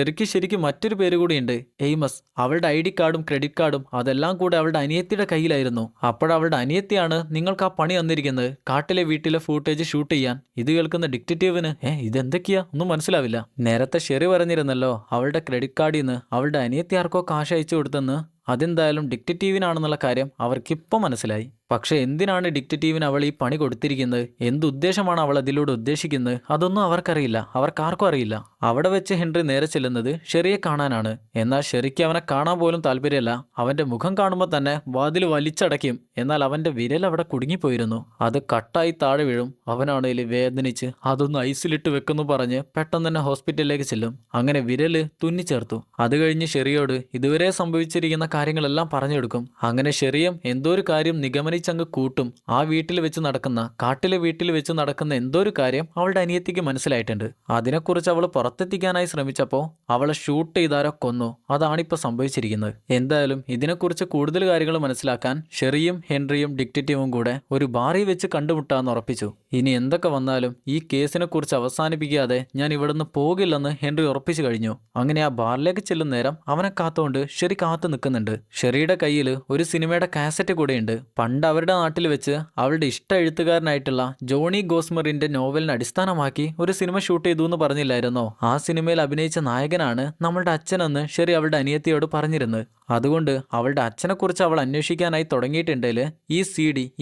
ശരിക്കും മറ്റൊരു പേര് കൂടിയുണ്ട്, എയിമസ്. അവളുടെ ID കാർഡും ക്രെഡിറ്റ് കാർഡും അതെല്ലാം കൂടെ അവളുടെ അനിയത്തിയുടെ കയ്യിലായിരുന്നു. അപ്പോഴവളുടെ അനിയത്തിയാണ് നിങ്ങൾക്ക് ആ പണി തന്നിരിക്കുന്നത്, കാട്ടിലെ വീട്ടിലെ ഫൂട്ടേജ് ഷൂട്ട് ചെയ്യാൻ. ഇത് കേൾക്കുന്ന ഡിറ്റക്റ്റീവിന് ഇതെന്തൊക്കെയാ ഒന്നും മനസ്സിലാവില്ല. നേരത്തെ ഷെറി പറഞ്ഞിരുന്നല്ലോ അവളുടെ ക്രെഡിറ്റ് കാർഡിൽ നിന്ന് അവളുടെ അനിയത്തി ആർക്കോ കാശ് അയച്ചു കൊടുത്തെന്ന്. അതെന്തായാലും ഡിറ്റക്റ്റീവിനാണെന്നുള്ള കാര്യം അവർക്കിപ്പോൾ മനസ്സിലായി. പക്ഷെ എന്തിനാണ് ഡിറ്റക്റ്റീവിന് അവൾ ഈ പണി കൊടുത്തിരിക്കുന്നത്, എന്തുദ്ദേശമാണ് അവൾ അതിലൂടെ ഉദ്ദേശിക്കുന്നത്, അതൊന്നും അവർക്കറിയില്ല, അവർക്കാർക്കും അറിയില്ല. അവിടെ വെച്ച് ഹെൻറി നേരെ ചെല്ലുന്നത് ഷെറിയെ കാണാനാണ്. എന്നാൽ ഷെറിക്ക് അവനെ കാണാൻ പോലും താല്പര്യമല്ല. അവന്റെ മുഖം കാണുമ്പോൾ തന്നെ വാതിൽ വലിച്ചടയ്ക്കും. എന്നാൽ അവന്റെ വിരൽ അവിടെ കുടുങ്ങിപ്പോയിരുന്നു. അത് കട്ടായി താഴെ വീഴും. അവനാണേൽ വേദനിച്ച് അതൊന്ന് ഐസിലിട്ട് വെക്കുന്നു പറഞ്ഞ് പെട്ടെന്ന് തന്നെ ഹോസ്പിറ്റലിലേക്ക് ചെല്ലും. അങ്ങനെ വിരല് തുന്നിച്ചേർത്തു. അത് കഴിഞ്ഞ് ഷെറിയോട് ഇതുവരെ സംഭവിച്ചിരിക്കുന്ന കാര്യങ്ങളെല്ലാം പറഞ്ഞെടുക്കും. അങ്ങനെ ഷെറിയും എന്തോ ഒരു കാര്യം നിഗമനിച്ചങ്ങ് കൂട്ടും. ആ വീട്ടിൽ വെച്ച് നടക്കുന്ന, കാട്ടിലെ വീട്ടിൽ വെച്ച് നടക്കുന്ന എന്തോ ഒരു കാര്യം അവളുടെ അനിയത്തിക്ക് മനസ്സിലായിട്ടുണ്ട്. അതിനെക്കുറിച്ച് അവൾ പുറത്തെത്തിക്കാനായി ശ്രമിച്ചപ്പോൾ അവളെ ഷൂട്ട് ചെയ്താരോ കൊന്നു. അതാണിപ്പോൾ സംഭവിച്ചിരിക്കുന്നത്. എന്തായാലും ഇതിനെക്കുറിച്ച് കൂടുതൽ കാര്യങ്ങൾ മനസ്സിലാക്കാൻ ഷെറിയും ഹെൻറിയും ഡിറ്റക്റ്റീവും കൂടെ ഒരു ബാറിൽ വെച്ച് കണ്ടുമുട്ടാന്ന് ഉറപ്പിച്ചു. ഇനി എന്തൊക്കെ വന്നാലും ഈ കേസിനെ കുറിച്ച് അവസാനിപ്പിക്കാതെ ഞാൻ ഇവിടുന്ന് പോകില്ലെന്ന് ഹെൻറി ഉറപ്പിച്ചു കഴിഞ്ഞു. അങ്ങനെ ആ ബാറിലേക്ക് ചെല്ലുന്ന നേരം അവനെ കാത്തുകൊണ്ട് ഷെറി കാത്തു നിൽക്കുന്നുണ്ട്. ഷെറിയുടെ കയ്യിൽ ഒരു സിനിമയുടെ കാസറ്റ് കൂടെയുണ്ട്. പണ്ട് അവരുടെ നാട്ടിൽ വെച്ച് അവളുടെ ഇഷ്ട എഴുത്തുകാരനായിട്ടുള്ള ജോണി ഗോസ്മറിന്റെ നോവലിനെ അടിസ്ഥാനമാക്കി ഒരു സിനിമ ഷൂട്ട് ചെയ്തു എന്ന് പറഞ്ഞില്ലായിരുന്നോ? ആ സിനിമയിൽ അഭിനയിച്ച നായകനാണ് നമ്മളുടെ അച്ഛനെന്ന് ഷെറി അവളുടെ അനിയത്തിയോട് പറഞ്ഞിരുന്നത്. അതുകൊണ്ട് അവളുടെ അച്ഛനെക്കുറിച്ച് അവൾ അന്വേഷിക്കാനായി തുടങ്ങിയിട്ടുണ്ടെങ്കിൽ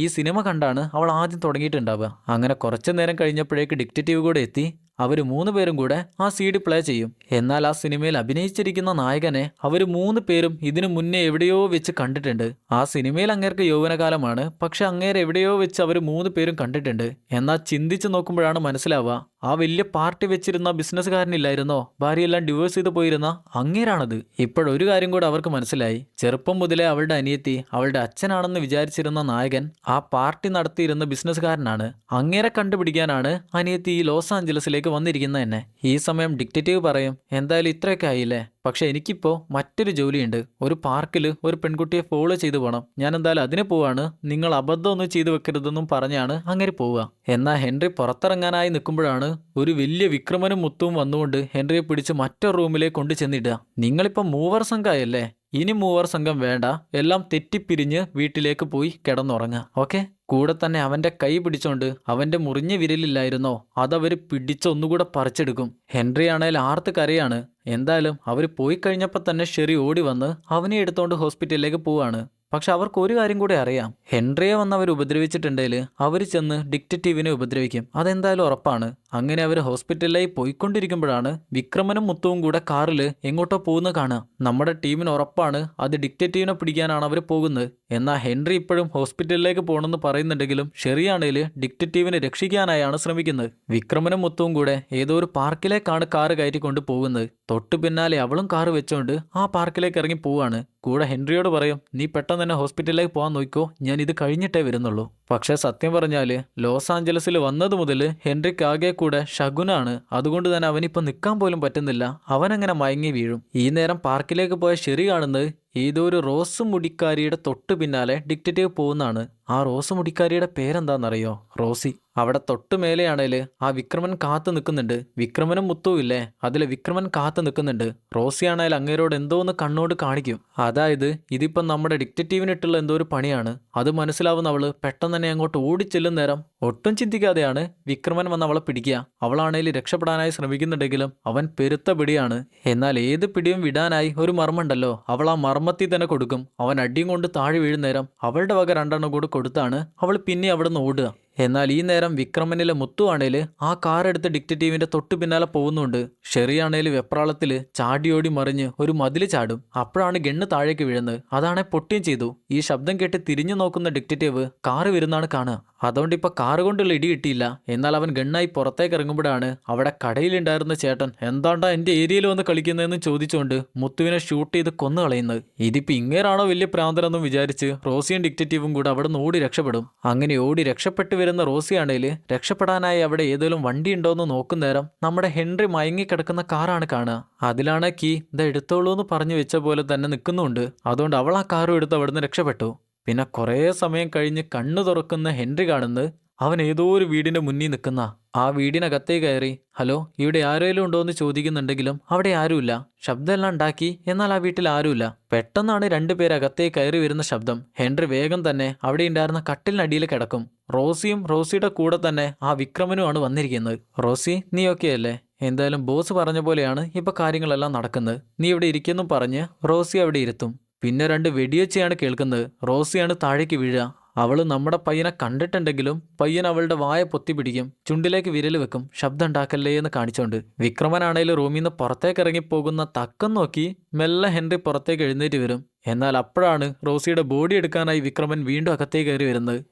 ഈ സിനിമ കണ്ടാണ് അവൾ ആദ്യം തുടങ്ങിയിട്ടുണ്ടാവുക. അങ്ങനെ കുറച്ചു നേരം കഴിഞ്ഞപ്പോഴേക്ക് ഡിറ്റക്റ്റീവ് കൂടെ എത്തി. അവർ 3 പേരും കൂടെ ആ CD പ്ലേ ചെയ്യും. എന്നാൽ ആ സിനിമയിൽ അഭിനയിച്ചിരിക്കുന്ന നായകനെ അവർ 3 പേരും ഇതിനു മുന്നേ എവിടെയോ വെച്ച് കണ്ടിട്ടുണ്ട്. ആ സിനിമയിൽ അങ്ങേർക്ക് യൗവനകാലമാണ്. പക്ഷെ അങ്ങേരെ എവിടെയോ വെച്ച് അവർ 3 പേരും കണ്ടിട്ടുണ്ട്. എന്നാൽ ചിന്തിച്ചു നോക്കുമ്പോഴാണ് മനസ്സിലാവുക ആ വലിയ പാർട്ടി വെച്ചിരുന്ന ബിസിനസ്സുകാരനില്ലായിരുന്നോ ഭാര്യയെല്ലാം ഡിവോഴ്സ് ചെയ്ത് പോയിരുന്ന അങ്ങേരാണത്. ഇപ്പോഴൊരു കാര്യം കൂടെ അവർക്ക് മനസ്സിലായി. ചെറുപ്പം മുതലേ അവളുടെ അനിയത്തി അവളുടെ അച്ഛനാണെന്ന് വിചാരിച്ചിരുന്ന നായകൻ ആ പാർട്ടി നടത്തിയിരുന്ന ബിസിനസ്സുകാരനാണ്. അങ്ങേരെ കണ്ടുപിടിക്കാനാണ് അനിയത്തി ഈ ലോസ് ആഞ്ചലസിലേക്ക് വന്നിരിക്കുന്നത് തന്നെ. ഈ സമയം ഡിക്റ്റേറ്റീവ് പറയും, എന്തായാലും ഇത്രയൊക്കെ ആയില്ലേ, പക്ഷെ എനിക്കിപ്പോൾ മറ്റൊരു ജോലിയുണ്ട്. ഒരു പാർക്കിൽ ഒരു പെൺകുട്ടിയെ ഫോളോ ചെയ്തു പോകണം. ഞാൻ എന്തായാലും അതിന് പോവാണ്. നിങ്ങൾ അബദ്ധമൊന്നും ചെയ്തു വെക്കരുതെന്നും പറഞ്ഞാണ് അങ്ങനെ പോവുക. എന്നാൽ ഹെൻറി പുറത്തിറങ്ങാനായി നിൽക്കുമ്പോഴാണ് ഒരു വലിയ വിക്രമനും മുത്തും വന്നുകൊണ്ട് ഹെൻറിയെ പിടിച്ച് മറ്റൊരു റൂമിലേക്ക് കൊണ്ടു ചെന്നിടുക. നിങ്ങളിപ്പോൾ മൂവർ സംഘമായല്ലേ, ഇനി മൂവർ സംഘം വേണ്ട, എല്ലാം തെറ്റിപ്പിരിഞ്ഞ് വീട്ടിലേക്ക് പോയി കിടന്നുറങ്ങുക. ഓക്കെ. കൂടെ തന്നെ അവന്റെ കൈ പിടിച്ചോണ്ട് അവന്റെ മുറിഞ്ഞ വിരലില്ലായിരുന്നോ അതവര് പിടിച്ചൊന്നുകൂടെ പറിച്ചെടുക്കും. ഹെൻറി ആണേൽ ആർത്ത് കരയാണ്. എന്തായാലും അവർ പോയി കഴിഞ്ഞപ്പോൾ തന്നെ ഷെറി ഓടി വന്ന് അവനെ എടുത്തോണ്ട് ഹോസ്പിറ്റലിലേക്ക് പോവാണ്. പക്ഷെ അവർക്ക് ഒരു കാര്യം കൂടെ അറിയാം, ഹെൻറിയെ വന്ന് അവർ ഉപദ്രവിച്ചിട്ടുണ്ടെങ്കിൽ അവർ ചെന്ന് ഡിക്റ്റേറ്റീവിനെ ഉപദ്രവിക്കും. അതെന്തായാലും ഉറപ്പാണ്. അങ്ങനെ അവർ ഹോസ്പിറ്റലിലായി പോയിക്കൊണ്ടിരിക്കുമ്പോഴാണ് വിക്രമനും മുത്തുവും കൂടെ കാറിൽ എങ്ങോട്ടോ പോകുന്ന കാണുക. നമ്മുടെ ടീമിന് ഉറപ്പാണ് അത് ഡിക്റ്റേറ്റീവിനെ പിടിക്കാനാണ് അവർ പോകുന്നത്. എന്നാൽ ഹെൻറി ഇപ്പോഴും ഹോസ്പിറ്റലിലേക്ക് പോകണമെന്ന് പറയുന്നുണ്ടെങ്കിലും ഷെറിയാണേൽ ഡിക്റ്റേറ്റീവിനെ രക്ഷിക്കാനായാണ് ശ്രമിക്കുന്നത്. വിക്രമനും മുത്തുവും കൂടെ ഏതോ ഒരു പാർക്കിലേക്കാണ് കാറ് കയറ്റിക്കൊണ്ട് പോകുന്നത്. തൊട്ടു പിന്നാലെ അവളും കാറ് വെച്ചോണ്ട് ആ പാർക്കിലേക്ക് ഇറങ്ങി പോവാണ്. കൂടെ ഹെൻറിയോട് പറയും, നീ പെട്ടെന്ന് തന്നെ ഹോസ്പിറ്റലിലേക്ക് പോകാൻ നോക്കിക്കോ, ഞാൻ ഇത് കഴിഞ്ഞിട്ടേ വരുന്നുള്ളൂ. പക്ഷെ സത്യം പറഞ്ഞാല് ലോസ് ആഞ്ചലസിൽ വന്നത് മുതൽ ഹെൻറിക്ക് ആകെ കൂടെ ശകുനാണ്. അതുകൊണ്ട് തന്നെ അവനിപ്പോൾ നിൽക്കാൻ പോലും പറ്റുന്നില്ല. അവനങ്ങനെ മയങ്ങി വീഴും. ഈ നേരം പാർക്കിലേക്ക് പോയ ഷെറി കാണുന്നത് ഏതോ ഒരു റോസ് മുടിക്കാരിയുടെ തൊട്ടു പിന്നാലെ ഡിക്റ്റേറ്റീവ് പോകുന്നതാണ്. ആ റോസ് മുടിക്കാരിയുടെ പേരെന്താണെന്നറിയോ? റോസി. അവിടെ തൊട്ടു മേലെയാണേല് ആ വിക്രമൻ കാത്തു നിൽക്കുന്നുണ്ട്. വിക്രമനും മുത്തും ഇല്ലേ, അതിലെ വിക്രമൻ കാത്തു നിൽക്കുന്നുണ്ട്. റോസിയാണേൽ അങ്ങേരോട് എന്തോ ഒന്ന് കണ്ണോട് കാണിക്കും. അതായത് ഇതിപ്പം നമ്മുടെ ഡിക്റ്റേറ്റീവിനിട്ടുള്ള എന്തോ ഒരു പണിയാണ്. അത് മനസ്സിലാവുന്ന അവള് പെട്ടെന്ന് തന്നെ അങ്ങോട്ട് ഓടിച്ചെല്ലും നേരം ഒട്ടും ചിന്തിക്കാതെയാണ് വിക്രമൻ വന്ന് അവളെ പിടിക്കുക. അവളാണേൽ രക്ഷപ്പെടാനായി ശ്രമിക്കുന്നുണ്ടെങ്കിലും അവൻ പെരുത്ത പിടിയാണ്. എന്നാൽ ഏത് പിടിയും വിടാനായി ഒരു മർമ്മമുണ്ടല്ലോ, അവൾ ആ മർമ്മത്തിൽ തന്നെ കൊടുക്കും. അവൻ അടിയും കൊണ്ട് താഴെ വീഴുന്നേരം അവളുടെ വക 2 കൂടെ കൊടുത്താണ് അവൾ പിന്നെ അവിടെ നിന്ന് ഓടുക. എന്നാൽ ഈ നേരം വിക്രമനിലെ മുത്തുവാണേൽ ആ കാറെടുത്ത് ഡിക്റ്റേറ്റീവിന്റെ തൊട്ടു പിന്നാലെ പോകുന്നുണ്ട്. ഷെറിയാണേൽ വെപ്രാളത്തിൽ ചാടിയോടി മറിഞ്ഞ് ഒരു മതില് ചാടും. അപ്പോഴാണ് ഗണ്ണ് താഴേക്ക് വീഴുന്നത്. അതാണെ പൊട്ടിയും ചെയ്തു. ഈ ശബ്ദം കേട്ട് തിരിഞ്ഞു നോക്കുന്ന ഡിക്റ്റേറ്റീവ് കാറ് വരുന്നാണ് കാണുക. അതുകൊണ്ട് ഇപ്പൊ കാറ് കൊണ്ടുള്ള ഇടി കിട്ടിയില്ല. എന്നാൽ അവൻ ഗണ്ണായി പുറത്തേക്ക് ഇറങ്ങുമ്പോഴാണ് അവിടെ കടയിലുണ്ടായിരുന്ന ചേട്ടൻ എന്താണ്ടാ എന്റെ ഏരിയയിൽ വന്ന് കളിക്കുന്നതെന്ന് ചോദിച്ചുകൊണ്ട് മുത്തുവിനെ ഷൂട്ട് ചെയ്ത് കൊന്നു കളയുന്നത്. ഇതിപ്പോ ഇങ്ങേരാണോ വലിയ പ്രാന്തനെന്നും വിചാരിച്ച് റോസിയും ഡിക്റ്റേറ്റീവും കൂടെ അവിടെ നിന്ന് ഓടി രക്ഷപ്പെടും. അങ്ങനെ ഓടി രക്ഷപ്പെട്ടു വരുന്ന റോസിയാണേൽ രക്ഷപ്പെടാനായി അവിടെ ഏതെങ്കിലും വണ്ടി ഉണ്ടോയെന്ന് നോക്കുന്നേരം നമ്മുടെ ഹെൻറി മയങ്ങിക്കിടക്കുന്ന കാറാണ് കാണുക. അതിലാണ് കീ ഇത് എടുത്തോളൂ എന്ന് പറഞ്ഞു വെച്ച പോലെ തന്നെ നിൽക്കുന്നുണ്ട്. അതുകൊണ്ട് അവൾ ആ കാറും എടുത്ത് അവിടുന്ന് രക്ഷപ്പെട്ടു. പിന്നെ കുറേ സമയം കഴിഞ്ഞ് കണ്ണു തുറക്കുന്ന ഹെൻറി കാണുന്നത് അവൻ ഏതോ ഒരു വീടിന്റെ മുന്നിൽ നിൽക്കുന്ന. ആ വീടിനകത്തേ കയറി ഹലോ ഇവിടെ ആരെങ്കിലും ഉണ്ടോ എന്ന് ചോദിക്കുന്നുണ്ടെങ്കിലും അവിടെ ആരുമില്ല. ശബ്ദമെല്ലാം ഉണ്ടാക്കി, എന്നാൽ ആ വീട്ടിൽ ആരുമില്ല. പെട്ടെന്നാണ് 2 പേര് അകത്തേ കയറി വരുന്ന ശബ്ദം. ഹെൻറി വേഗം തന്നെ അവിടെ ഉണ്ടായിരുന്ന കട്ടിലിനടിയിൽ കിടക്കും. റോസിയും റോസിയുടെ കൂടെ തന്നെ ആ വിക്രമനുമാണ് വന്നിരിക്കുന്നത്. റോസി, നീ ഓക്കെ അല്ലേ? എന്തായാലും ബോസ് പറഞ്ഞ പോലെയാണ് ഇപ്പൊ കാര്യങ്ങളെല്ലാം നടക്കുന്നത്. നീ ഇവിടെ ഇരിക്കുന്നും പറഞ്ഞ് റോസി അവിടെ ഇരുത്തും. പിന്നെ 2 വെടിയൊച്ചയാണ് കേൾക്കുന്നത്. റോസിയാണ് താഴേക്ക് വീഴുക. അവള് നമ്മുടെ പയ്യനെ കണ്ടിട്ടുണ്ടെങ്കിലും പയ്യൻ അവളുടെ വായ പൊത്തി പിടിക്കും. ചുണ്ടിലേക്ക് വിരൽ വെക്കും, ശബ്ദം ഉണ്ടാക്കല്ലേ എന്ന് കാണിച്ചോണ്ട്. വിക്രമനാണേലും റൂമിൽ നിന്ന് പുറത്തേക്ക് ഇറങ്ങിപ്പോകുന്ന തക്കം നോക്കി മെല്ലെ ഹെൻറി പുറത്തേക്ക് എഴുന്നേറ്റ് വരും. എന്നാൽ അപ്പോഴാണ് റോസിയുടെ ബോഡി എടുക്കാനായി വിക്രമൻ വീണ്ടും അകത്തേക്ക് കയറി വരുന്നത്.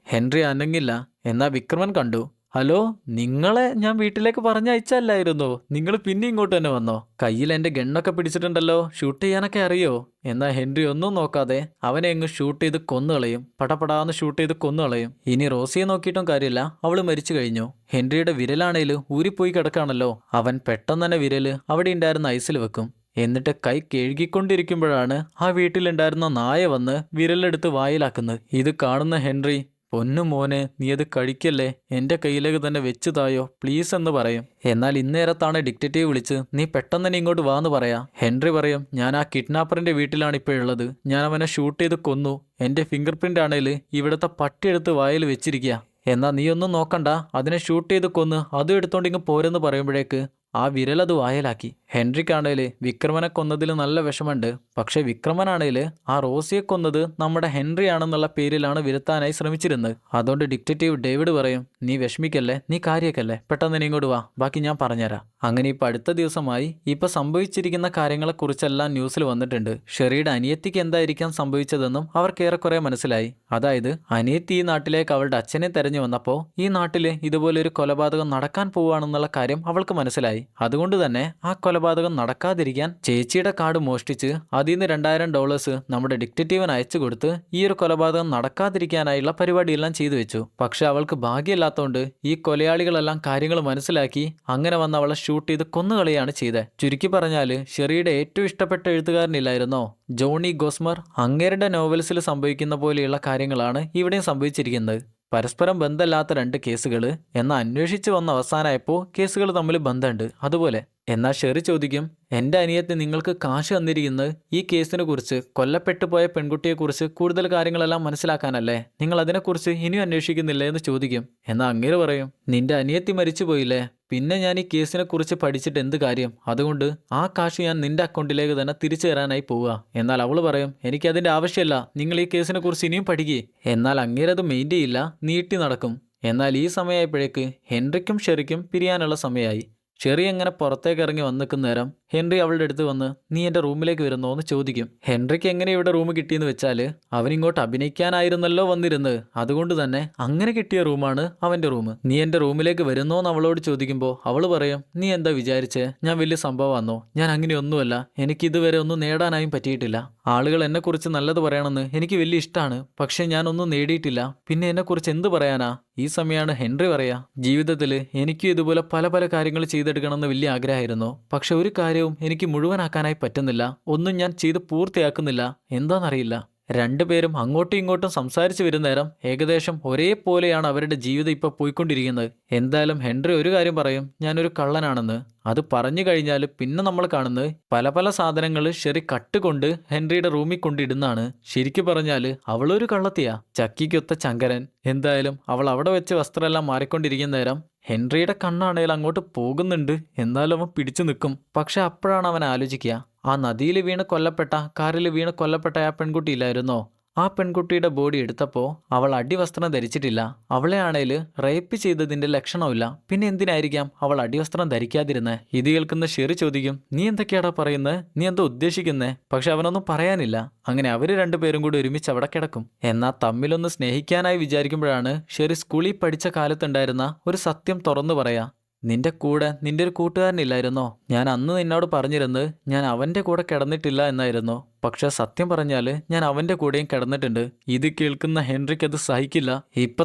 ഹെൻറി അനങ്ങില്ല. എന്നാൽ വിക്രമൻ കണ്ടു. ഹലോ, നിങ്ങളെ ഞാൻ വീട്ടിലേക്ക് പറഞ്ഞയച്ചല്ലായിരുന്നോ? നിങ്ങൾ പിന്നെ ഇങ്ങോട്ട് തന്നെ വന്നോ? കയ്യിൽ എൻ്റെ ഗണ്ണൊക്കെ പിടിച്ചിട്ടുണ്ടല്ലോ, ഷൂട്ട് ചെയ്യാനൊക്കെ അറിയോ? എന്നാൽ ഹെൻറി ഒന്നും നോക്കാതെ അവനെ അങ്ങ് ഷൂട്ട് ചെയ്ത് കൊന്നുകളയും. പടപടാന്ന് ഷൂട്ട് ചെയ്ത് കൊന്നുകളയും. ഇനി റോസിയെ നോക്കിയിട്ടും കാര്യമില്ല, അവള് മരിച്ചു കഴിഞ്ഞു. ഹെൻറിയുടെ വിരലാണേല് ഊരിപ്പോയി കിടക്കാണല്ലോ. അവൻ പെട്ടെന്ന് തന്നെ വിരല് അവിടെ ഉണ്ടായിരുന്ന ഐസിൽ വെക്കും. എന്നിട്ട് കൈ കഴുകിക്കൊണ്ടിരിക്കുമ്പോഴാണ് ആ വീട്ടിലുണ്ടായിരുന്ന നായ വന്ന് വിരലെടുത്ത് വായിലാക്കുന്നത്. ഇത് കാണുന്ന ഹെൻറി, പൊന്നു മോനെ, നീ അത് കഴിക്കല്ലേ, എൻ്റെ കയ്യിലേക്ക് തന്നെ വെച്ചു തായോ പ്ലീസ് എന്ന് പറയും. എന്നാൽ ഇന്നേരത്താണ് ഡിക്റ്റേറ്റീവ് വിളിച്ച് നീ പെട്ടെന്ന് തന്നെ ഇങ്ങോട്ട് വാന്ന് പറയാ. ഹെൻറി പറയും, ഞാൻ ആ കിഡ്നാപ്പറിന്റെ വീട്ടിലാണ് ഇപ്പോഴുള്ളത്. ഞാൻ അവനെ ഷൂട്ട് ചെയ്ത് കൊന്നു. എൻ്റെ ഫിംഗർ പ്രിന്റ് ആണേല് ഇവിടുത്തെ പട്ടിയെടുത്ത് വായിൽ വെച്ചിരിക്കുക. എന്നാൽ നീ ഒന്നും നോക്കണ്ട, അതിനെ ഷൂട്ട് ചെയ്ത് കൊന്ന് അതും എടുത്തോണ്ട് ഇങ്ങ് പോരെന്ന് പറയുമ്പോഴേക്ക് ആ വിരലത് വായലാക്കി. ഹെൻറിക്കാണേല് വിക്രമനെ കൊന്നതിൽ നല്ല വിഷമമുണ്ട്. പക്ഷെ വിക്രമനാണേല് ആ റോസിയെ കൊന്നത് നമ്മുടെ ഹെൻറി ആണെന്നുള്ള പേരിലാണ് വരുത്താനായി ശ്രമിച്ചിരുന്നത്. അതുകൊണ്ട് ഡിറ്റക്റ്റീവ് ഡേവിഡ് പറയും, നീ വിഷമിക്കല്ലേ, നീ കാര്യക്കല്ലേ, പെട്ടെന്ന് നീ ഇങ്ങോട്ട് വാ, ബാക്കി ഞാൻ പറഞ്ഞുതരാം. അങ്ങനെ ഇപ്പൊ അടുത്ത ദിവസമായി ഇപ്പൊ സംഭവിച്ചിരിക്കുന്ന കാര്യങ്ങളെക്കുറിച്ചെല്ലാം ന്യൂസിൽ വന്നിട്ടുണ്ട്. ഷെറിയുടെ അനിയത്തിക്ക് എന്തായിരിക്കാം സംഭവിച്ചതെന്നും അവർക്ക് ഏറെക്കുറെ മനസ്സിലായി. അതായത് അനിയത്തി ഈ നാട്ടിലേക്ക് അവളുടെ അച്ഛനെ തെരഞ്ഞു വന്നപ്പോൾ ഈ നാട്ടില് ഇതുപോലെ ഒരു കൊലപാതകം നടക്കാൻ പോവുകയാണെന്നുള്ള കാര്യം അവൾക്ക് മനസ്സിലായി. അതുകൊണ്ട് തന്നെ ആ കൊലപാതകം നടക്കാതിരിക്കാൻ ചേച്ചിയുടെ കാർഡ് മോഷ്ടിച്ച് അതിൽ നിന്ന് $2000 നമ്മുടെ ഡിറ്റക്റ്റീവിന് അയച്ചു കൊടുത്ത് ഈ ഒരു കൊലപാതകം നടക്കാതിരിക്കാനായുള്ള പരിപാടിയെല്ലാം ചെയ്തു വെച്ചു. പക്ഷെ അവൾക്ക് ഭാഗ്യമില്ലാത്തതുകൊണ്ട് ഈ കൊലയാളികളെല്ലാം കാര്യങ്ങൾ മനസ്സിലാക്കി അങ്ങനെ വന്ന് അവളെ ഷൂട്ട് ചെയ്ത് കൊന്നുകളയാണ് ചെയ്തത്. ചുരുക്കി പറഞ്ഞാല് ഷെറിയുടെ ഏറ്റവും ഇഷ്ടപ്പെട്ട എഴുത്തുകാരനില്ലായിരുന്നോ ജോണി ഗോസ്മർ, അങ്ങേരുടെ നോവൽസിൽ സംഭവിക്കുന്ന പോലെയുള്ള കാര്യങ്ങളാണ് ഇവിടെയും സംഭവിച്ചിരിക്കുന്നത്. പരസ്പരം ബന്ധമില്ലാത്ത 2 കേസുകൾ, എന്നാൽ അന്വേഷിച്ച് വന്ന അവസാനമായപ്പോൾ കേസുകൾ തമ്മിൽ ബന്ധമുണ്ട്. അതുപോലെ എന്നാൽ ഷെറി ചോദിക്കും, എൻ്റെ അനിയത്തി നിങ്ങൾക്ക് കാശ് തന്നിരിക്കുന്നത് ഈ കേസിനെ കുറിച്ച്, കൊല്ലപ്പെട്ടു പോയ പെൺകുട്ടിയെക്കുറിച്ച് കൂടുതൽ കാര്യങ്ങളെല്ലാം മനസ്സിലാക്കാനല്ലേ, നിങ്ങൾ അതിനെക്കുറിച്ച് ഇനിയും അന്വേഷിക്കുന്നില്ലേ എന്ന് ചോദിക്കും. എന്നാൽ അങ്ങേര് പറയും, നിന്റെ അനിയത്തി മരിച്ചു പോയില്ലേ, പിന്നെ ഞാൻ ഈ കേസിനെ കുറിച്ച് പഠിച്ചിട്ട് എന്ത് കാര്യം, അതുകൊണ്ട് ആ കാശ് ഞാൻ നിന്റെ അക്കൗണ്ടിലേക്ക് തന്നെ തിരിച്ചു തരാനായി പോവുക. എന്നാൽ അവൾ പറയും, എനിക്കതിൻ്റെ ആവശ്യമില്ല, നിങ്ങൾ ഈ കേസിനെ കുറിച്ച് ഇനിയും പഠിക്കേ. എന്നാൽ അങ്ങേരത് മെയിൻ ചെയ്യില്ല, നീട്ടി നടക്കും. എന്നാൽ ഈ സമയമായപ്പോഴേക്ക് ഹെൻറിക്കും ഷെറിക്കും പിരിയാനുള്ള സമയമായി. ഷെറി എങ്ങനെ പുറത്തേക്ക് ഇറങ്ങി വന്ന് നിൽക്കുന്ന നേരം ഹെൻറി അവളുടെ അടുത്ത് വന്ന്, നീ എൻ്റെ റൂമിലേക്ക് വരുന്നോ എന്ന് ചോദിക്കും. ഹെൻറിക്ക് എങ്ങനെ ഇവിടെ റൂം കിട്ടിയെന്ന് വെച്ചാൽ അവനിങ്ങോട്ട് അഭിനയിക്കാനായിരുന്നല്ലോ വന്നിരുന്നത്, അതുകൊണ്ട് തന്നെ അങ്ങനെ കിട്ടിയ റൂമാണ് അവൻ്റെ റൂം. നീ എൻ്റെ റൂമിലേക്ക് വരുന്നോ എന്ന് അവളോട് ചോദിക്കുമ്പോൾ അവൾ പറയും, നീ എന്താ വിചാരിച്ചേ, ഞാൻ വലിയ സംഭവമാണോ, ഞാൻ അങ്ങനെയൊന്നുമല്ല, എനിക്ക് ഇതുവരെ ഒന്നും നേടാനായും പറ്റിയിട്ടില്ല. ആളുകൾ എന്നെക്കുറിച്ച് നല്ലത് പറയണമെന്ന് എനിക്ക് വലിയ ഇഷ്ടമാണ്, പക്ഷെ ഞാനൊന്നും നേടിയിട്ടില്ല, പിന്നെ എന്നെക്കുറിച്ച് എന്ത് പറയാനാ. ഈ സമയമാണ് ഹെൻറി പറയാ, ജീവിതത്തിൽ എനിക്കും ഇതുപോലെ പല പല കാര്യങ്ങൾ ചെയ്തെടുക്കണമെന്ന് വലിയ ആഗ്രഹമായിരുന്നു, പക്ഷെ ഒരു കാര്യവും എനിക്ക് മുഴുവനാക്കാനായി പറ്റുന്നില്ല, ഒന്നും ഞാൻ ചെയ്ത് പൂർത്തിയാക്കുന്നില്ല, എന്താണെന്നറിയില്ല. രണ്ടുപേരും അങ്ങോട്ടും ഇങ്ങോട്ടും സംസാരിച്ചു വരുന്ന നേരം ഏകദേശം ഒരേപോലെയാണ് അവരുടെ ജീവിതം ഇപ്പോൾ പോയിക്കൊണ്ടിരിക്കുന്നത്. എന്തായാലും ഹെൻറി ഒരു കാര്യം പറയും, ഞാനൊരു കള്ളനാണെന്ന്. അത് പറഞ്ഞു കഴിഞ്ഞാൽ പിന്നെ നമ്മൾ കാണുന്നത് പല പല സാധനങ്ങൾ ഷെറി കട്ടുകൊണ്ട് ഹെൻറിയുടെ റൂമിൽ കൊണ്ടിടുന്നാണ്. ശരിക്കു പറഞ്ഞാൽ അവളൊരു കള്ളത്തിയാ, ചക്കിക്കൊത്ത ചങ്കരൻ. എന്തായാലും അവൾ അവിടെ വെച്ച് വസ്ത്രമെല്ലാം മാറിക്കൊണ്ടിരിക്കുന്ന നേരം ഹെൻറിയുടെ കണ്ണാണേൽ അങ്ങോട്ട് പോകുന്നുണ്ട്, എന്നാലും അവൻ പിടിച്ചു നിൽക്കും. പക്ഷെ അപ്പോഴാണ് അവൻ ആലോചിക്കുക, ആ നദിയിൽ വീണ് കൊല്ലപ്പെട്ട, കാറിൽ വീണ് കൊല്ലപ്പെട്ട ആ പെൺകുട്ടി ഇല്ലായിരുന്നോ, ആ പെൺകുട്ടിയുടെ ബോഡി എടുത്തപ്പോൾ അവൾ അടിവസ്ത്രം ധരിച്ചിട്ടില്ല. അവളെ ആണേൽ റേപ്പ് ചെയ്തതിന്റെ ലക്ഷണമില്ല, പിന്നെ എന്തിനായിരിക്കാം അവൾ അടിവസ്ത്രം ധരിക്കാതിരുന്നത്. ഇത് കേൾക്കുന്ന ഷെറി ചോദിക്കും, നീ എന്തൊക്കെയാടാ പറയുന്നത്, നീ എന്താ ഉദ്ദേശിക്കുന്നേ. പക്ഷെ അവനൊന്നും പറയാനില്ല. അങ്ങനെ അവര് രണ്ടുപേരും കൂടി ഒരുമിച്ച് അവിടെ കിടക്കും. എന്നാൽ തമ്മിലൊന്ന് സ്നേഹിക്കാനായി വിചാരിക്കുമ്പോഴാണ് ഷെറി സ്കൂളിൽ പഠിച്ച കാലത്തുണ്ടായിരുന്ന ഒരു സത്യം തുറന്നു പറയാ. നിന്റെ കൂടെ നിന്റെ ഒരു കൂട്ടുകാരനില്ലായിരുന്നോ, ഞാൻ അന്ന് നിന്നോട് പറഞ്ഞിരുന്നത് ഞാൻ അവൻ്റെ കൂടെ കിടന്നിട്ടില്ല എന്നായിരുന്നു. പക്ഷെ സത്യം പറഞ്ഞാൽ ഞാൻ അവൻ്റെ കൂടെയും കിടന്നിട്ടുണ്ട്. ഇത് കേൾക്കുന്ന ഹെൻറിക്ക് അത് സഹിക്കില്ല. ഇപ്പൊ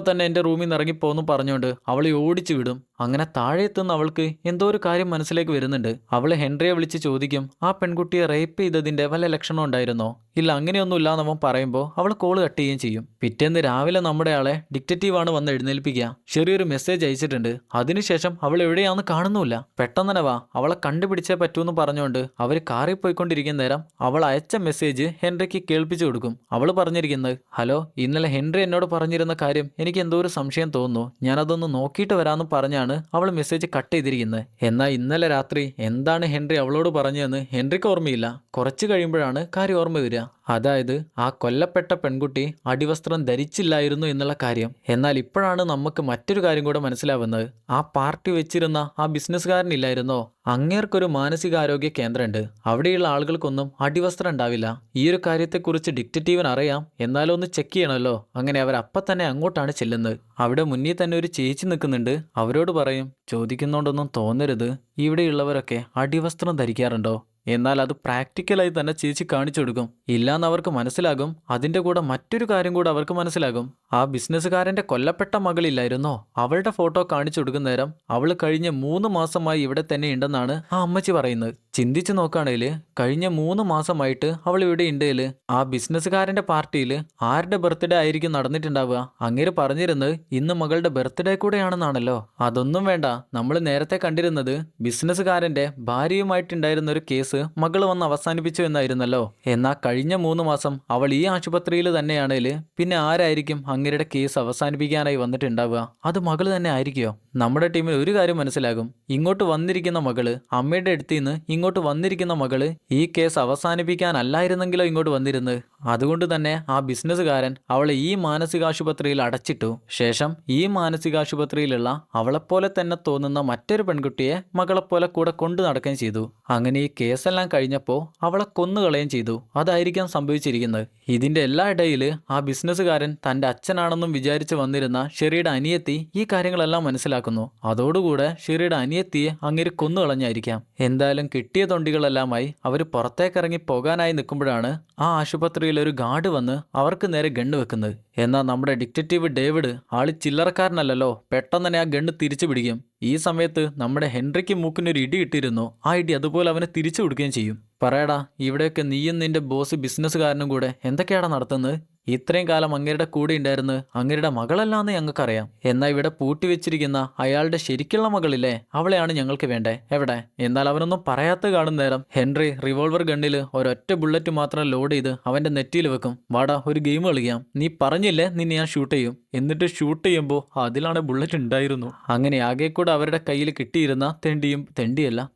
തന്നെ എൻ്റെ റൂമിൽ നിന്ന് ഇറങ്ങിപ്പോന്ന് പറഞ്ഞുകൊണ്ട് അവളെ ഓടിച്ചു വിടും. അങ്ങനെ താഴെ എത്തുന്ന അവൾക്ക് എന്തോ ഒരു കാര്യം മനസ്സിലേക്ക് വരുന്നുണ്ട്. അവള് ഹെൻറിയെ വിളിച്ച് ചോദിക്കും, ആ പെൺകുട്ടിയെ റേപ്പ് ചെയ്തതിന്റെ വല്ല ലക്ഷണം ഉണ്ടായിരുന്നോ. ഇല്ല, അങ്ങനെയൊന്നും ഇല്ലാന്ന് അവൻ പറയുമ്പോൾ അവൾ കോള് കട്ട് ചെയ്യുകയും ചെയ്യും. പിറ്റേന്ന് രാവിലെ നമ്മുടെ ആളെ ഡിറ്റക്റ്റീവാണ് വന്ന് എഴുന്നേൽപ്പിക്കുക. ചെറിയൊരു മെസ്സേജ് അയച്ചിട്ടുണ്ട്. അതിനുശേഷം അവൾ എവിടെയാണെന്ന് കാണുന്നുമില്ല. പെട്ടെന്ന് തന്നെ വാ, അവളെ കണ്ടുപിടിച്ചേ പറ്റൂന്ന് പറഞ്ഞുകൊണ്ട് അവർ കാറിൽ പോയിക്കൊണ്ടിരിക്കുന്ന നേരം അവൾ അയച്ച മെസ്സേജ് ഹെൻറിക്ക് കേൾപ്പിച്ചു കൊടുക്കും. അവൾ പറഞ്ഞിരിക്കുന്നത്, ഹലോ, ഇന്നലെ ഹെൻറി എന്നോട് പറഞ്ഞിരുന്ന കാര്യം എനിക്ക് എന്തോ ഒരു സംശയം തോന്നുന്നു, ഞാനതൊന്ന് നോക്കിയിട്ട് വരാമെന്ന് പറഞ്ഞാണ് അവൾ മെസ്സേജ് കട്ട് ചെയ്തിരിക്കുന്നത്. എന്നാൽ ഇന്നലെ രാത്രി എന്താണ് ഹെൻറി അവളോട് പറഞ്ഞതെന്ന് ഹെൻറിക്ക് ഓർമ്മയില്ല. കുറച്ച് കഴിയുമ്പോഴാണ് കാര്യം ഓർമ്മ വരിക. അതായത് ആ കൊല്ലപ്പെട്ട പെൺകുട്ടി അടിവസ്ത്രം ധരിച്ചില്ലായിരുന്നു എന്നുള്ള കാര്യം. എന്നാൽ ഇപ്പോഴാണ് നമുക്ക് മറ്റൊരു കാര്യം കൂടെ മനസ്സിലാവുന്നത്. ആ പാർട്ടി വെച്ചിരുന്ന ആ ബിസിനസ്സുകാരനില്ലായിരുന്നോ, അങ്ങേർക്കൊരു മാനസികാരോഗ്യ കേന്ദ്രമുണ്ട്. അവിടെയുള്ള ആളുകൾക്കൊന്നും അടിവസ്ത്രം ഉണ്ടാവില്ല. ഈ ഒരു കാര്യത്തെക്കുറിച്ച് ഡിറ്റക്റ്റീവിന് അറിയാം, എന്നാലും ഒന്ന് ചെക്ക് ചെയ്യണമല്ലോ. അങ്ങനെ അവർ അപ്പം തന്നെ അങ്ങോട്ടാണ് ചെല്ലുന്നത്. അവിടെ മുന്നിൽ തന്നെ ഒരു ചേച്ചി നിൽക്കുന്നുണ്ട്. അവരോട് പറയും, ചോദിക്കുന്നോണ്ടൊന്നും തോന്നരുത്, ഇവിടെയുള്ളവരൊക്കെ അടിവസ്ത്രം ധരിക്കാറുണ്ടോ. എന്നാൽ അത് പ്രാക്ടിക്കലായി തന്നെ ചേച്ചി കാണിച്ചു കൊടുക്കും. ഇല്ലാന്ന് അവർക്ക് മനസ്സിലാകും. അതിൻ്റെ കൂടെ മറ്റൊരു കാര്യം കൂടെ അവർക്ക് മനസ്സിലാകും. ആ ബിസിനസ്സുകാരൻ്റെ കൊല്ലപ്പെട്ട മകളില്ലായിരുന്നോ, അവളുടെ ഫോട്ടോ കാണിച്ചു കൊടുക്കുന്ന നേരം അവൾ കഴിഞ്ഞ 3 മാസമായി ഇവിടെ തന്നെ ഉണ്ടെന്നാണ് ആ അമ്മച്ചി പറയുന്നത്. ചിന്തിച്ചു നോക്കുകയാണെങ്കിൽ കഴിഞ്ഞ 3 മാസമായിട്ട് അവൾ ഇവിടെ ഉണ്ടെങ്കിൽ ആ ബിസിനസ്സുകാരൻ്റെ പാർട്ടിയിൽ ആരുടെ ബർത്ത്ഡേ ആയിരിക്കും നടന്നിട്ടുണ്ടാവുക. അങ്ങേര് പറഞ്ഞിരുന്നത് ഇന്ന് മകളുടെ ബർത്ത്ഡേ കൂടെയാണെന്നാണല്ലോ. അതൊന്നും വേണ്ട, നമ്മൾ നേരത്തെ കണ്ടിരുന്നത് ബിസിനസ്സുകാരൻ്റെ ഭാര്യയുമായിട്ടുണ്ടായിരുന്ന ഒരു കേസ് കേസ് മകള് വന്ന് അവസാനിപ്പിച്ചു എന്നായിരുന്നല്ലോ. എന്നാൽ കഴിഞ്ഞ 3 മാസം അവൾ ഈ ആശുപത്രിയിൽ തന്നെയാണേല് പിന്നെ ആരായിരിക്കും അങ്ങേരുടെ കേസ് അവസാനിപ്പിക്കാനായി വന്നിട്ടുണ്ടാവുക? അത് മകള് തന്നെ ആയിരിക്കുമോ? നമ്മുടെ ടീമിൽ ഒരു കാര്യം മനസ്സിലാകും, ഇങ്ങോട്ട് വന്നിരിക്കുന്ന മകള്, അമ്മയുടെ അടുത്ത് നിന്ന് ഇങ്ങോട്ട് വന്നിരിക്കുന്ന മകള് ഈ കേസ് അവസാനിപ്പിക്കാനല്ലായിരുന്നെങ്കിലോ ഇങ്ങോട്ട് വന്നിരുന്നത്. അതുകൊണ്ട് തന്നെ ആ ബിസിനസ്സുകാരൻ അവളെ ഈ മാനസികാശുപത്രിയിൽ അടച്ചിട്ടു. ശേഷം ഈ മാനസികാശുപത്രിയിലുള്ള അവളെപ്പോലെ തന്നെ തോന്നുന്ന മറ്റൊരു പെൺകുട്ടിയെ മകളെപ്പോലെ കൂടെ കൊണ്ടു നടക്കുകയും ചെയ്തു. അങ്ങനെ ഈ കേസെല്ലാം കഴിഞ്ഞപ്പോൾ അവളെ കൊന്നുകളയുകയും ചെയ്തു. അതായിരിക്കാം സംഭവിച്ചിരിക്കുന്നത്. ഇതിന്റെ എല്ലാ ഇടയിൽ ആ ബിസിനസ്സുകാരൻ തന്റെ അച്ഛനാണെന്നും വിചാരിച്ച് വന്നിരുന്ന ഷെറിയുടെ അനിയത്തി ഈ കാര്യങ്ങളെല്ലാം മനസ്സിലാക്കുന്നു. അതോടുകൂടെ ഷെറിയുടെ അനിയത്തിയെ അങ്ങേര് കൊന്നുകളഞ്ഞായിരിക്കാം. എന്തായാലും കിട്ടിയ തൊണ്ടികളെല്ലാമായി അവർ പുറത്തേക്കിറങ്ങി പോകാനായി നിൽക്കുമ്പോഴാണ് ആ ആശുപത്രിയിൽ ഒരു ഗാർഡ് വന്ന് അവർക്ക് നേരെ ഗണ്ണ് വെക്കുന്നത്. എന്നാൽ നമ്മുടെ ഡിറ്റക്റ്റീവ് ഡേവിഡ് ആള് ചില്ലറക്കാരനല്ലല്ലോ, പെട്ടെന്ന് തന്നെ ആ ഗണ്ണ് തിരിച്ചു പിടിക്കും. ഈ സമയത്ത് നമ്മുടെ ഹെൻറിക്ക് മൂക്കിനൊരു ഇടി കിട്ടിയിരുന്നു. ആ ഇടി അതുപോലെ അവനെ തിരിച്ചു കൊടുക്കുകയും ചെയ്യും. പറയടാ, ഇവിടെയൊക്കെ നീയും നിന്റെ ബോസ് ബിസിനസ്സുകാരനും കൂടെ എന്തൊക്കെയാടാ നടത്തുന്നത്? ഇത്രയും കാലം അങ്ങേരുടെ കൂടെ ഉണ്ടായിരുന്ന് അങ്ങേരുടെ മകളല്ലാന്ന് ഞങ്ങൾക്കറിയാം. എന്നാൽ ഇവിടെ പൂട്ടിവെച്ചിരിക്കുന്ന അയാളുടെ ശരിക്കുള്ള മകളില്ലേ, അവളെയാണ് ഞങ്ങൾക്ക് വേണ്ടേ. എവിടെ? എന്നാൽ അവനൊന്നും പറയാത്ത കാണും നേരം ഹെൻറി റിവോൾവർ ഗണ്ണിൽ ഒരൊറ്റ ബുള്ളറ്റ് മാത്രം ലോഡ് ചെയ്ത് അവന്റെ നെറ്റിയിൽ വെക്കും. വാടാ, ഒരു ഗെയിം കളിക്കാം. നീ പറഞ്ഞില്ലേ നിന്നെ ഞാൻ ഷൂട്ട് ചെയ്യും. എന്നിട്ട് ഷൂട്ട് ചെയ്യുമ്പോൾ അതിലാണ് ബുള്ളറ്റ് ഉണ്ടായിരുന്നു. അങ്ങനെ ആകെ കൂടെ അവരുടെ കയ്യിൽ കിട്ടിയിരുന്ന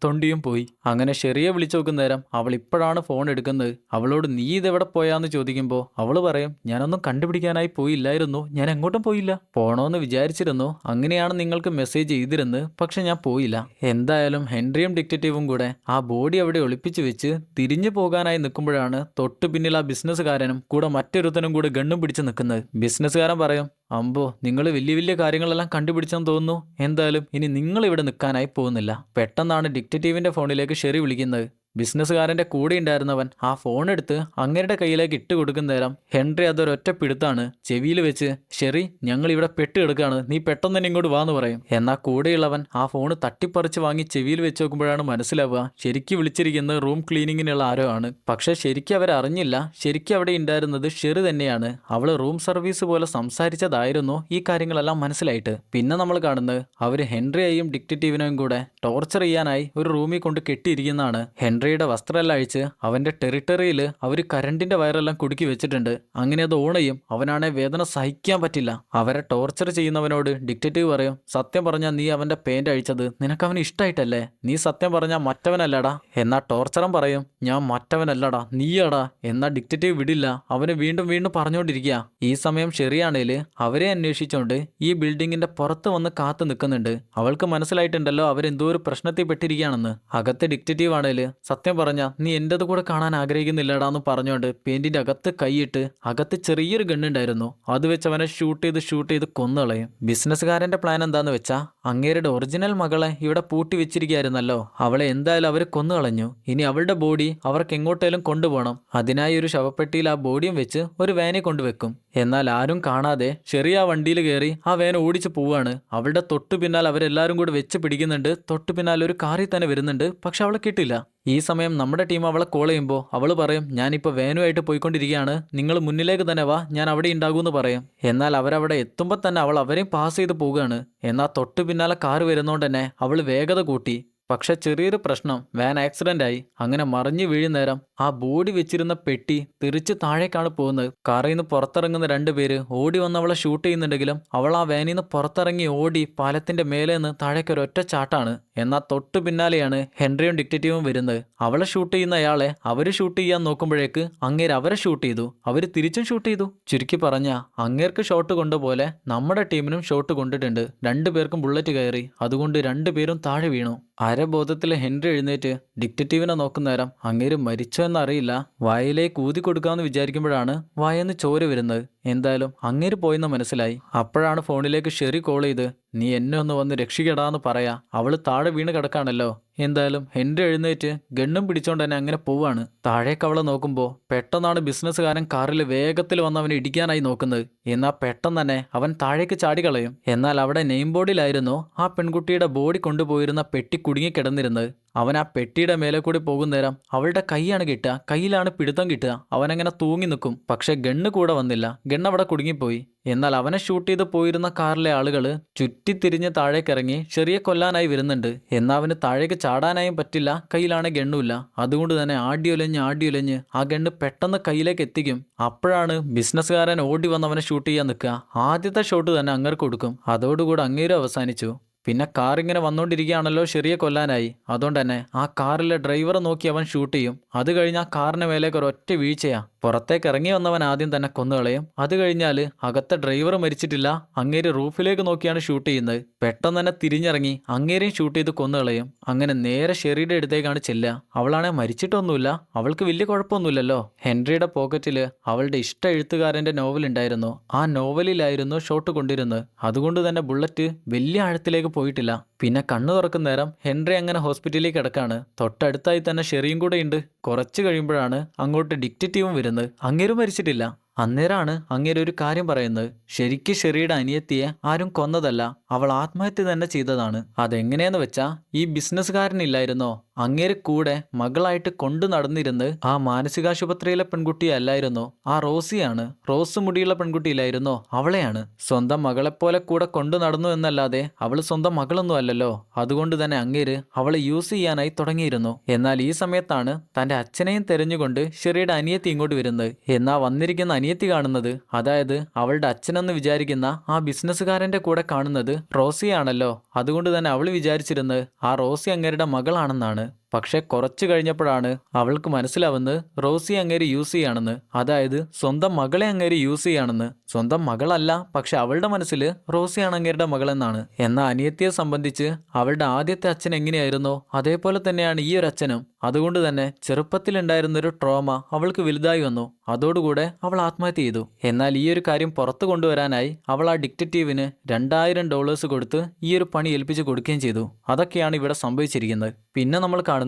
തൊണ്ടിയും പോയി. അങ്ങനെ ഷെറിയെ വിളിച്ചു നോക്കുന്ന നേരം അവൾ ഇപ്പോഴാണ് ഫോൺ എടുക്കുന്നത്. അവളോട് നീ ഇതെവിടെ പോയാന്ന് ചോദിക്കുമ്പോൾ അവള് പറയും, ഞാനൊന്നും കണ്ടുപിടിക്കാനായി പോയില്ലായിരുന്നു, ഞാൻ എങ്ങോട്ടും പോയില്ല. പോണോന്ന് വിചാരിച്ചിരുന്നു, അങ്ങനെയാണ് നിങ്ങൾക്ക് മെസ്സേജ് ചെയ്തിരുന്നത്, പക്ഷെ ഞാൻ പോയില്ല. എന്തായാലും ഹെൻറിയും ഡിറ്റക്റ്റീവും കൂടെ ആ ബോഡി അവിടെ ഒളിപ്പിച്ചു വെച്ച് തിരിഞ്ഞു പോകാനായി നിൽക്കുമ്പോഴാണ് തൊട്ടു പിന്നിൽ ആ ബിസിനസ്സുകാരനും കൂടെ മറ്റൊരുത്തനും കൂടെ ഗണ്ണും പിടിച്ച് നിൽക്കുന്നത്. ബിസിനസ്സുകാരൻ പറയും, അമ്പോ നിങ്ങൾ വലിയ വലിയ കാര്യങ്ങളെല്ലാം കണ്ടുപിടിച്ചെന്ന് തോന്നുന്നു. എന്തായാലും ഇനി നിങ്ങൾ ഇവിടെ നിൽക്കാനായി പോകുന്നില്ല. പെട്ടെന്നാണ് ഡിറ്റക്റ്റീവിന്റെ ഫോണിലേക്ക് ഷെറി വിളിക്കുന്നത്. ബിസിനസ്സുകാരന്റെ കൂടെ ഉണ്ടായിരുന്നവൻ ആ ഫോൺ എടുത്ത് അങ്ങേരുടെ കയ്യിലേക്ക് ഇട്ട് കൊടുക്കുന്ന നേരം ഹെൻറി അതൊരൊറ്റ പിടുത്താണ് ചെവിയിൽ വെച്ച്, ഷെറി ഞങ്ങൾ ഇവിടെ പെട്ട് കിടക്കാണ്, നീ പെട്ടെന്ന് തന്നെ ഇങ്ങോട്ട് വാന്ന് പറയും. എന്നാൽ കൂടെയുള്ളവൻ ആ ഫോൺ തട്ടിപ്പറിച്ച് വാങ്ങി ചെവിയിൽ വെച്ച് നോക്കുമ്പോഴാണ് മനസ്സിലാവുക ശരിക്കും വിളിച്ചിരിക്കുന്നത് റൂം ക്ലീനിങ്ങിനുള്ള ആരോ ആണ്. പക്ഷെ ശരിക്കും അവരറിഞ്ഞില്ല, ശരിക്കും അവിടെ ഉണ്ടായിരുന്നത് ഷെറി തന്നെയാണ്. അവള് റൂം സർവീസ് പോലെ സംസാരിച്ചതായിരുന്നു ഈ കാര്യങ്ങളെല്ലാം മനസ്സിലായിട്ട്. പിന്നെ നമ്മൾ കാണുന്നത് അവര് ഹെൻറിയെയും ഡിറ്റക്റ്റീവിനെയും കൂടെ ടോർച്ചർ ചെയ്യാനായി ഒരു റൂമിൽ കൊണ്ട് കെട്ടിയിരിക്കുന്നതാണ്. ഹെൻറിയുടെ വസ്ത്രമെല്ലാം അഴിച്ച് അവന്റെ ടെറിട്ടറിയിൽ അവർ കരണ്ടിന്റെ വയറെല്ലാം കുടുക്കി വെച്ചിട്ടുണ്ട്. അങ്ങനെ അത് ഓൺ ചെയ്യും. അവനാണെ വേദന സഹിക്കാൻ പറ്റില്ല. അവരെ ടോർച്ചർ ചെയ്യുന്നവനോട് ഡിറ്റക്റ്റീവ് പറയും, സത്യം പറഞ്ഞാൽ നീ അവന്റെ പേന്റ് അഴിച്ചത് നിനക്ക് അവന് ഇഷ്ടായിട്ടല്ലേ, നീ സത്യം പറഞ്ഞാൽ മറ്റവനല്ലടാ. എന്നാ ടോർച്ചറും പറയും, ഞാൻ മറ്റവനല്ലടാ, നീയാടാ. എന്നാ ഡിറ്റക്റ്റീവ് വിടില്ല, അവന് വീണ്ടും വീണ്ടും പറഞ്ഞുകൊണ്ടിരിക്കുക. ഈ സമയം ഷെറിയാണേല് അവരെ അന്വേഷിച്ചുകൊണ്ട് ഈ ബിൽഡിങ്ങിന്റെ പുറത്ത് വന്ന് കാത്തു നിൽക്കുന്നുണ്ട്. അവൾക്ക് മനസ്സിലായിട്ടുണ്ടല്ലോ അവരെന്തോ ഒരു പ്രശ്നത്തിൽ പെട്ടിരിക്കുകയാണെന്ന്. അകത്ത് ഡിറ്റക്റ്റീവ് ആണേല്, സത്യം പറഞ്ഞ നീ എന്റേത് കൂടെ കാണാൻ ആഗ്രഹിക്കുന്നില്ലടാന്ന് പറഞ്ഞുകൊണ്ട് പെയിന്റിന്റെ അകത്ത് കൈയിട്ട് അകത്ത് ചെറിയൊരു ഗണ്ണുണ്ടായിരുന്നു. അത് വെച്ച് അവനെ ഷൂട്ട് ചെയ്ത് കൊന്നുകളയും. ബിസിനസ്സുകാരന്റെ പ്ലാൻ എന്താന്ന് വെച്ചാ അങ്ങേരുടെ ഒറിജിനൽ മകളെ ഇവിടെ പൂട്ടി വെച്ചിരിക്കുകയായിരുന്നല്ലോ, അവളെ എന്തായാലും അവര് കൊന്നുകളഞ്ഞു. ഇനി അവളുടെ ബോഡി അവർക്ക് എങ്ങോട്ടേലും കൊണ്ടുപോകണം. അതിനായി ഒരു ശവപ്പെട്ടിയിൽ ആ ബോഡിയും വെച്ച് ഒരു വാനെ കൊണ്ടുവെക്കും. എന്നാൽ ആരും കാണാതെ ഷെറി ആ വണ്ടിയിൽ കയറി ആ വാൻ ഓടിച്ചു പോവാണ്. അവളുടെ തൊട്ടു പിന്നാൽ അവരെല്ലാരും കൂടെ വെച്ച് പിടിക്കുന്നുണ്ട്. തൊട്ടു പിന്നാൽ ഒരു കാറിൽ തന്നെ വരുന്നുണ്ട്. പക്ഷെ അവളെ കിട്ടില്ല. ഈ സമയം നമ്മുടെ ടീം അവളെ കോൾ ചെയ്യുമ്പോൾ അവള് പറയും, ഞാനിപ്പോൾ വാനുമായിട്ട് പോയിക്കൊണ്ടിരിക്കുകയാണ്, നിങ്ങൾ മുന്നിലേക്ക് തന്നെ വാ, ഞാൻ അവിടെ ഉണ്ടാകുമെന്ന് പറയും. എന്നാൽ അവരവിടെ എത്തുമ്പോൾ തന്നെ അവൾ അവരെയും പാസ് ചെയ്ത് പോവുകയാണ്. എന്നാൽ തൊട്ടു പിന്നാലെ കാറ് വരുന്നോണ്ട് തന്നെ അവൾ വേഗത കൂട്ടി. പക്ഷെ ചെറിയൊരു പ്രശ്നം, വാൻ ആക്സിഡന്റ് ആയി. അങ്ങനെ മറിഞ്ഞു വീഴുന്നേരം ആ ബോഡി വെച്ചിരുന്ന പെട്ടി തെറിച്ച് താഴേക്കാണ് പോകുന്നത്. കാറിൽ നിന്ന് പുറത്തിറങ്ങുന്ന 2 പേര് ഓടി വന്ന് അവളെ ഷൂട്ട് ചെയ്യുന്നുണ്ടെങ്കിലും അവൾ ആ വാനിൽ നിന്ന് പുറത്തിറങ്ങി ഓടി പാലത്തിന്റെ മേലെ നിന്ന് താഴേക്ക് ഒരൊറ്റ ചാട്ടാണ്. എന്നാൽ തൊട്ടു പിന്നാലെയാണ് ഹെൻറിയും ഡിറ്റക്റ്റീവും വരുന്നത്. അവളെ ഷൂട്ട് ചെയ്യുന്ന അയാളെ അവര് ഷൂട്ട് ചെയ്യാൻ നോക്കുമ്പോഴേക്ക് അങ്ങേര് അവരെ ഷൂട്ട് ചെയ്തു. അവര് തിരിച്ചും ഷൂട്ട് ചെയ്തു. ചുരുക്കി പറഞ്ഞ അങ്ങേർക്ക് ഷോട്ട് കൊണ്ടുപോലെ നമ്മുടെ ടീമിനും ഷോട്ട് കൊണ്ടിട്ടുണ്ട്. 2 പേർക്കും ബുള്ളറ്റ് കയറി. അതുകൊണ്ട് 2 പേരും താഴെ വീണു. അരബോധത്തിൽ ഹെൻറി എഴുന്നേറ്റ് ഡിറ്റക്റ്റീവിനെ നോക്കുന്നേരം അങ്ങേര് മരിച്ചോ എന്നറിയില്ല. വായിലേക്ക് ഊതി കൊടുക്കാമെന്ന് വിചാരിക്കുമ്പോഴാണ് വായെന്ന് ചോര വരുന്നത്. എന്തായാലും അങ്ങേര് പോയെന്ന് മനസ്സിലായി. അപ്പോഴാണ് ഫോണിലേക്ക് ഷെറി കോൾ ചെയ്ത്, നീ എന്നെ ഒന്ന് വന്ന് രക്ഷിക്കടാന്ന് പറയാ. അവള് താഴെ വീണ് കിടക്കാണല്ലോ. എന്തായാലും ഹെൻറി എഴുന്നേറ്റ് ഗണ്ണും പിടിച്ചോണ്ട് തന്നെ അങ്ങനെ പോവാണ്. താഴേക്ക് അവളെ നോക്കുമ്പോൾ പെട്ടെന്നാണ് ബിസിനസ്സുകാരൻ കാറിൽ വേഗത്തിൽ വന്ന് അവനെ ഇടിക്കാനായി നോക്കുന്നത്. എന്നാൽ പെട്ടെന്ന് തന്നെ അവൻ താഴേക്ക് ചാടിക്കളയും. എന്നാൽ അവിടെ നെയിം ബോർഡിലായിരുന്നു ആ പെൺകുട്ടിയുടെ ബോഡി കൊണ്ടുപോയിരുന്ന പെട്ടി കുടുങ്ങിക്കിടന്നിരുന്നത്. അവൻ ആ പെട്ടിയുടെ മേലെ കൂടി പോകും നേരം അവളുടെ കൈയാണ് കിട്ടുക, കയ്യിലാണ് പിടുത്തം കിട്ടുക. അവനങ്ങനെ തൂങ്ങി നിൽക്കും. പക്ഷെ ഗണ്ണ് കൂടെ വന്നില്ല. ഗണ്ണ് അവിടെ കുടുങ്ങിപ്പോയി. എന്നാൽ അവനെ ഷൂട്ട് ചെയ്ത് പോയിരുന്ന കാറിലെ ആളുകൾ ചുറ്റിത്തിരിഞ്ഞ് താഴേക്കിറങ്ങി ഷെറിയെ കൊല്ലാനായി വരുന്നുണ്ട്. എന്നാൽ അവന് താഴേക്ക് ചാടാനായും പറ്റില്ല, കയ്യിലാണ് ഗണ്ണുമില്ല. അതുകൊണ്ട് തന്നെ ആടിയൊലഞ്ഞ് ആ ഗണ്ണ് പെട്ടെന്ന് കയ്യിലേക്ക് എത്തിക്കും. അപ്പോഴാണ് ബിസിനസ്സുകാരൻ ഓടി വന്ന് അവനെ ഷൂട്ട് ചെയ്യാൻ നിൽക്കുക. ആദ്യത്തെ ഷോട്ട് തന്നെ അങ്ങേർക്ക് കൊടുക്കും. അതോടുകൂടി അങ്ങേരും അവസാനിച്ചു. പിന്നെ കാർ ഇങ്ങനെ വന്നുകൊണ്ടിരിക്കുകയാണല്ലോ ഷെറിയെ കൊല്ലാനായി. അതുകൊണ്ട് തന്നെ ആ കാറിലെ ഡ്രൈവറെ നോക്കി അവൻ ഷൂട്ട് ചെയ്യും. അത് കഴിഞ്ഞ് ആ കാറിന് മേലേക്ക് ഒരൊറ്റ വീഴ്ചയാ. പുറത്തേക്ക് ഇറങ്ങി വന്നവൻ ആദ്യം തന്നെ കൊന്നുകളയും. അത് കഴിഞ്ഞാൽ അകത്തെ ഡ്രൈവർ മരിച്ചിട്ടില്ല, അങ്ങേര് റൂഫിലേക്ക് നോക്കിയാണ് ഷൂട്ട് ചെയ്യുന്നത്. പെട്ടെന്ന് തന്നെ തിരിഞ്ഞിറങ്ങി അങ്ങേരെയും ഷൂട്ട് ചെയ്ത് കൊന്നുകളയും. അങ്ങനെ നേരെ ഷെറിയുടെ അടുത്തേക്കാണ് ചെല്ലുക. അവളാണെ മരിച്ചിട്ടൊന്നുമില്ല, അവൾക്ക് വലിയ കുഴപ്പമൊന്നുമില്ലല്ലോ. ഹെൻറിയുടെ പോക്കറ്റിൽ അവളുടെ ഇഷ്ട എഴുത്തുകാരൻ്റെ നോവൽ ഉണ്ടായിരുന്നു. ആ നോവലിലായിരുന്നു ഷോട്ട് കൊണ്ടിരുന്നത്. അതുകൊണ്ട് തന്നെ ബുള്ളറ്റ് വലിയ ആഴത്തിലേക്ക് പോയിട്ടില്ല. പിന്നെ കണ്ണു തുറക്കുന്ന നേരം ഹെൻറി അങ്ങനെ ഹോസ്പിറ്റലിൽ കിടക്കാണ്. തൊട്ടടുത്തായി തന്നെ ഷെറിയും കൂടെ ഉണ്ട്. കുറച്ച് കഴിയുമ്പോഴാണ് അങ്ങോട്ട് ഡിക്റ്റേറ്റീവും വരുന്നത്. അങ്ങേരും മരിച്ചിട്ടില്ല. അന്നേരാണ് അങ്ങേര് ഒരു കാര്യം പറയുന്നത്. ശരിക്ക് ഷെറിയുടെ അനിയത്തിയെ ആരും കൊന്നതല്ല, അവൾ ആത്മഹത്യ തന്നെ ചെയ്തതാണ്. അതെങ്ങനെയെന്ന് വെച്ചാ, ഈ ബിസിനസ്സുകാരനില്ലായിരുന്നോ അങ്ങേര് കൂടെ മകളായിട്ട് കൊണ്ടു നടന്നിരുന്നത് ആ മാനസികാശുപത്രിയിലെ പെൺകുട്ടിയല്ലായിരുന്നോ, ആ റോസിയാണ്. റോസ് മുടിയുള്ള പെൺകുട്ടിയില്ലായിരുന്നോ, അവളെയാണ്. സ്വന്തം മകളെപ്പോലെ കൂടെ കൊണ്ടു നടന്നു എന്നല്ലാതെ അവള് സ്വന്തം മകളൊന്നും അല്ലല്ലോ. അതുകൊണ്ട് തന്നെ അങ്ങേര് അവളെ യൂസ് ചെയ്യാനായി തുടങ്ങിയിരുന്നു. എന്നാൽ ഈ സമയത്താണ് തന്റെ അച്ഛനെയും തെരഞ്ഞുകൊണ്ട് ഷെറിയുടെ അനിയത്തി ഇങ്ങോട്ട് വരുന്നത്. എന്നാ വന്നിരിക്കുന്ന അനിയത്തി കാണുന്നത്, അതായത് അവളുടെ അച്ഛനെന്ന് വിചാരിക്കുന്ന ആ ബിസിനസ്സുകാരന്റെ കൂടെ കാണുന്നത് റോസിയാണല്ലോ. അതുകൊണ്ട് തന്നെ അവൾ വിചാരിച്ചിരുന്നത് ആ റോസി അങ്ങേരുടെ മകളാണെന്നാണ്. പക്ഷെ കുറച്ചു കഴിഞ്ഞപ്പോഴാണ് അവൾക്ക് മനസ്സിലാവുന്നത് റോസി അങ്ങേര് യൂസ് ചെയ്യാണെന്ന്. അതായത് സ്വന്തം മകളെ അങ്ങേര് യൂസ് ചെയ്യാണെന്ന്. സ്വന്തം മകളല്ല, പക്ഷെ അവളുടെ മനസ്സിൽ റോസിയാണ് അങ്ങേരുടെ മകളെന്നാണ്. എന്നാൽ അനിയത്തിയെ സംബന്ധിച്ച് അവളുടെ ആദ്യത്തെ അച്ഛൻ എങ്ങനെയായിരുന്നോ അതേപോലെ തന്നെയാണ് ഈ ഒരു അച്ഛനും. അതുകൊണ്ട് തന്നെ ചെറുപ്പത്തിലുണ്ടായിരുന്നൊരു ട്രോമ അവൾക്ക് വലുതായി വന്നു. അതോടുകൂടെ അവൾ ആത്മഹത്യ ചെയ്തു. എന്നാൽ ഈ ഒരു കാര്യം പുറത്തു കൊണ്ടുവരാനായി അവൾ ആ ഡിക്റ്റേറ്റീവിന് $2000 കൊടുത്ത് ഈ ഒരു പണി ഏൽപ്പിച്ച് കൊടുക്കുകയും ചെയ്തു. അതൊക്കെയാണ് ഇവിടെ സംഭവിച്ചിരിക്കുന്നത്. പിന്നെ നമ്മൾ കാണുന്നത്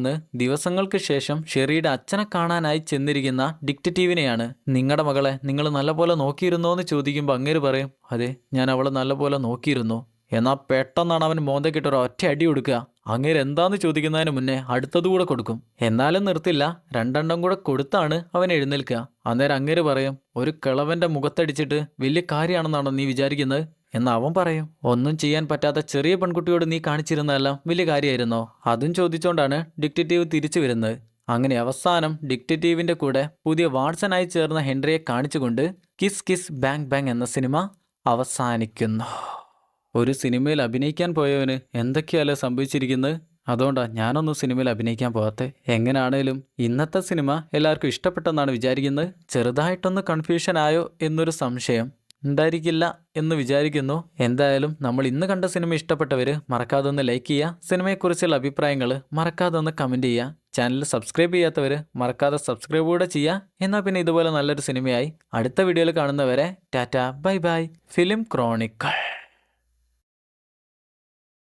ദിവസങ്ങൾക്ക് ശേഷം ഷെറിയുടെ അച്ഛനെ കാണാനായി ചെന്നിരിക്കുന്ന ഡിക്റ്റേറ്റീവിനെയാണ്. നിങ്ങളുടെ മകളെ നിങ്ങൾ നല്ലപോലെ നോക്കിയിരുന്നോ എന്ന് ചോദിക്കുമ്പോൾ അങ്ങേര് പറയും, അതെ ഞാൻ അവളെ നല്ലപോലെ നോക്കിയിരുന്നു. എന്നാൽ പെട്ടെന്നാണ് അവൻ മോന്തക്കിട്ട് ഒരു ഒറ്റ അടി കൊടുക്കുക. അങ്ങേര് എന്താന്ന് ചോദിക്കുന്നതിന് മുന്നേ അടുത്തതുകൂടെ കൊടുക്കും. എന്നാലും നിർത്തില്ല, 2 കൂടെ കൊടുത്താണ് അവൻ എഴുന്നേൽക്കുക. അന്നേരം അങ്ങേര് പറയും, ഒരു കിളവന്റെ മുഖത്തടിച്ചിട്ട് വലിയ കാര്യമാണെന്നാണോ നീ വിചാരിക്കുന്നത് എന്ന് അവൻ പറയും. ഒന്നും ചെയ്യാൻ പറ്റാത്ത ചെറിയ പെൺകുട്ടിയോട് നീ കാണിച്ചിരുന്നതെല്ലാം വലിയ കാര്യമായിരുന്നോ? അതും ചോദിച്ചുകൊണ്ടാണ് ഡിക്റ്റേറ്റീവ് തിരിച്ചു വരുന്നത്. അങ്ങനെ അവസാനം ഡിക്റ്റേറ്റീവിന്റെ കൂടെ പുതിയ വാട്സനായി ചേർന്ന ഹെൻറിയെ കാണിച്ചുകൊണ്ട് കിസ് കിസ് ബാങ് ബാങ് എന്ന സിനിമ അവസാനിക്കുന്നു. ഒരു സിനിമയിൽ അഭിനയിക്കാൻ പോയവന് എന്തൊക്കെയല്ലേ സംഭവിച്ചിരിക്കുന്നത്. അതുകൊണ്ടാണ് ഞാനൊന്നും സിനിമയിൽ അഭിനയിക്കാൻ പോകാത്തത്. എങ്ങനെയാണേലും ഇന്നത്തെ സിനിമ എല്ലാവർക്കും ഇഷ്ടപ്പെട്ടെന്നാണ് വിചാരിക്കുന്നത്. ചെറുതായിട്ടൊന്ന് കൺഫ്യൂഷൻ ആയോ എന്നൊരു സംശയം ഉണ്ടായിരിക്കില്ല എന്ന് വിചാരിക്കുന്നു. എന്തായാലും നമ്മൾ ഇന്ന് കണ്ട സിനിമ ഇഷ്ടപ്പെട്ടവർ മറക്കാതെ ഒന്ന് ലൈക്ക് ചെയ്യുക. സിനിമയെക്കുറിച്ചുള്ള അഭിപ്രായങ്ങൾ മറക്കാതെ ഒന്ന് കമൻറ്റ് ചെയ്യുക. ചാനൽ സബ്സ്ക്രൈബ് ചെയ്യാത്തവർ മറക്കാതെ സബ്സ്ക്രൈബ് കൂടെ ചെയ്യുക. എന്നാൽ പിന്നെ ഇതുപോലെ നല്ലൊരു സിനിമയായി അടുത്ത വീഡിയോയിൽ കാണുന്നവരെ Tata bye bye. Film Chronicle.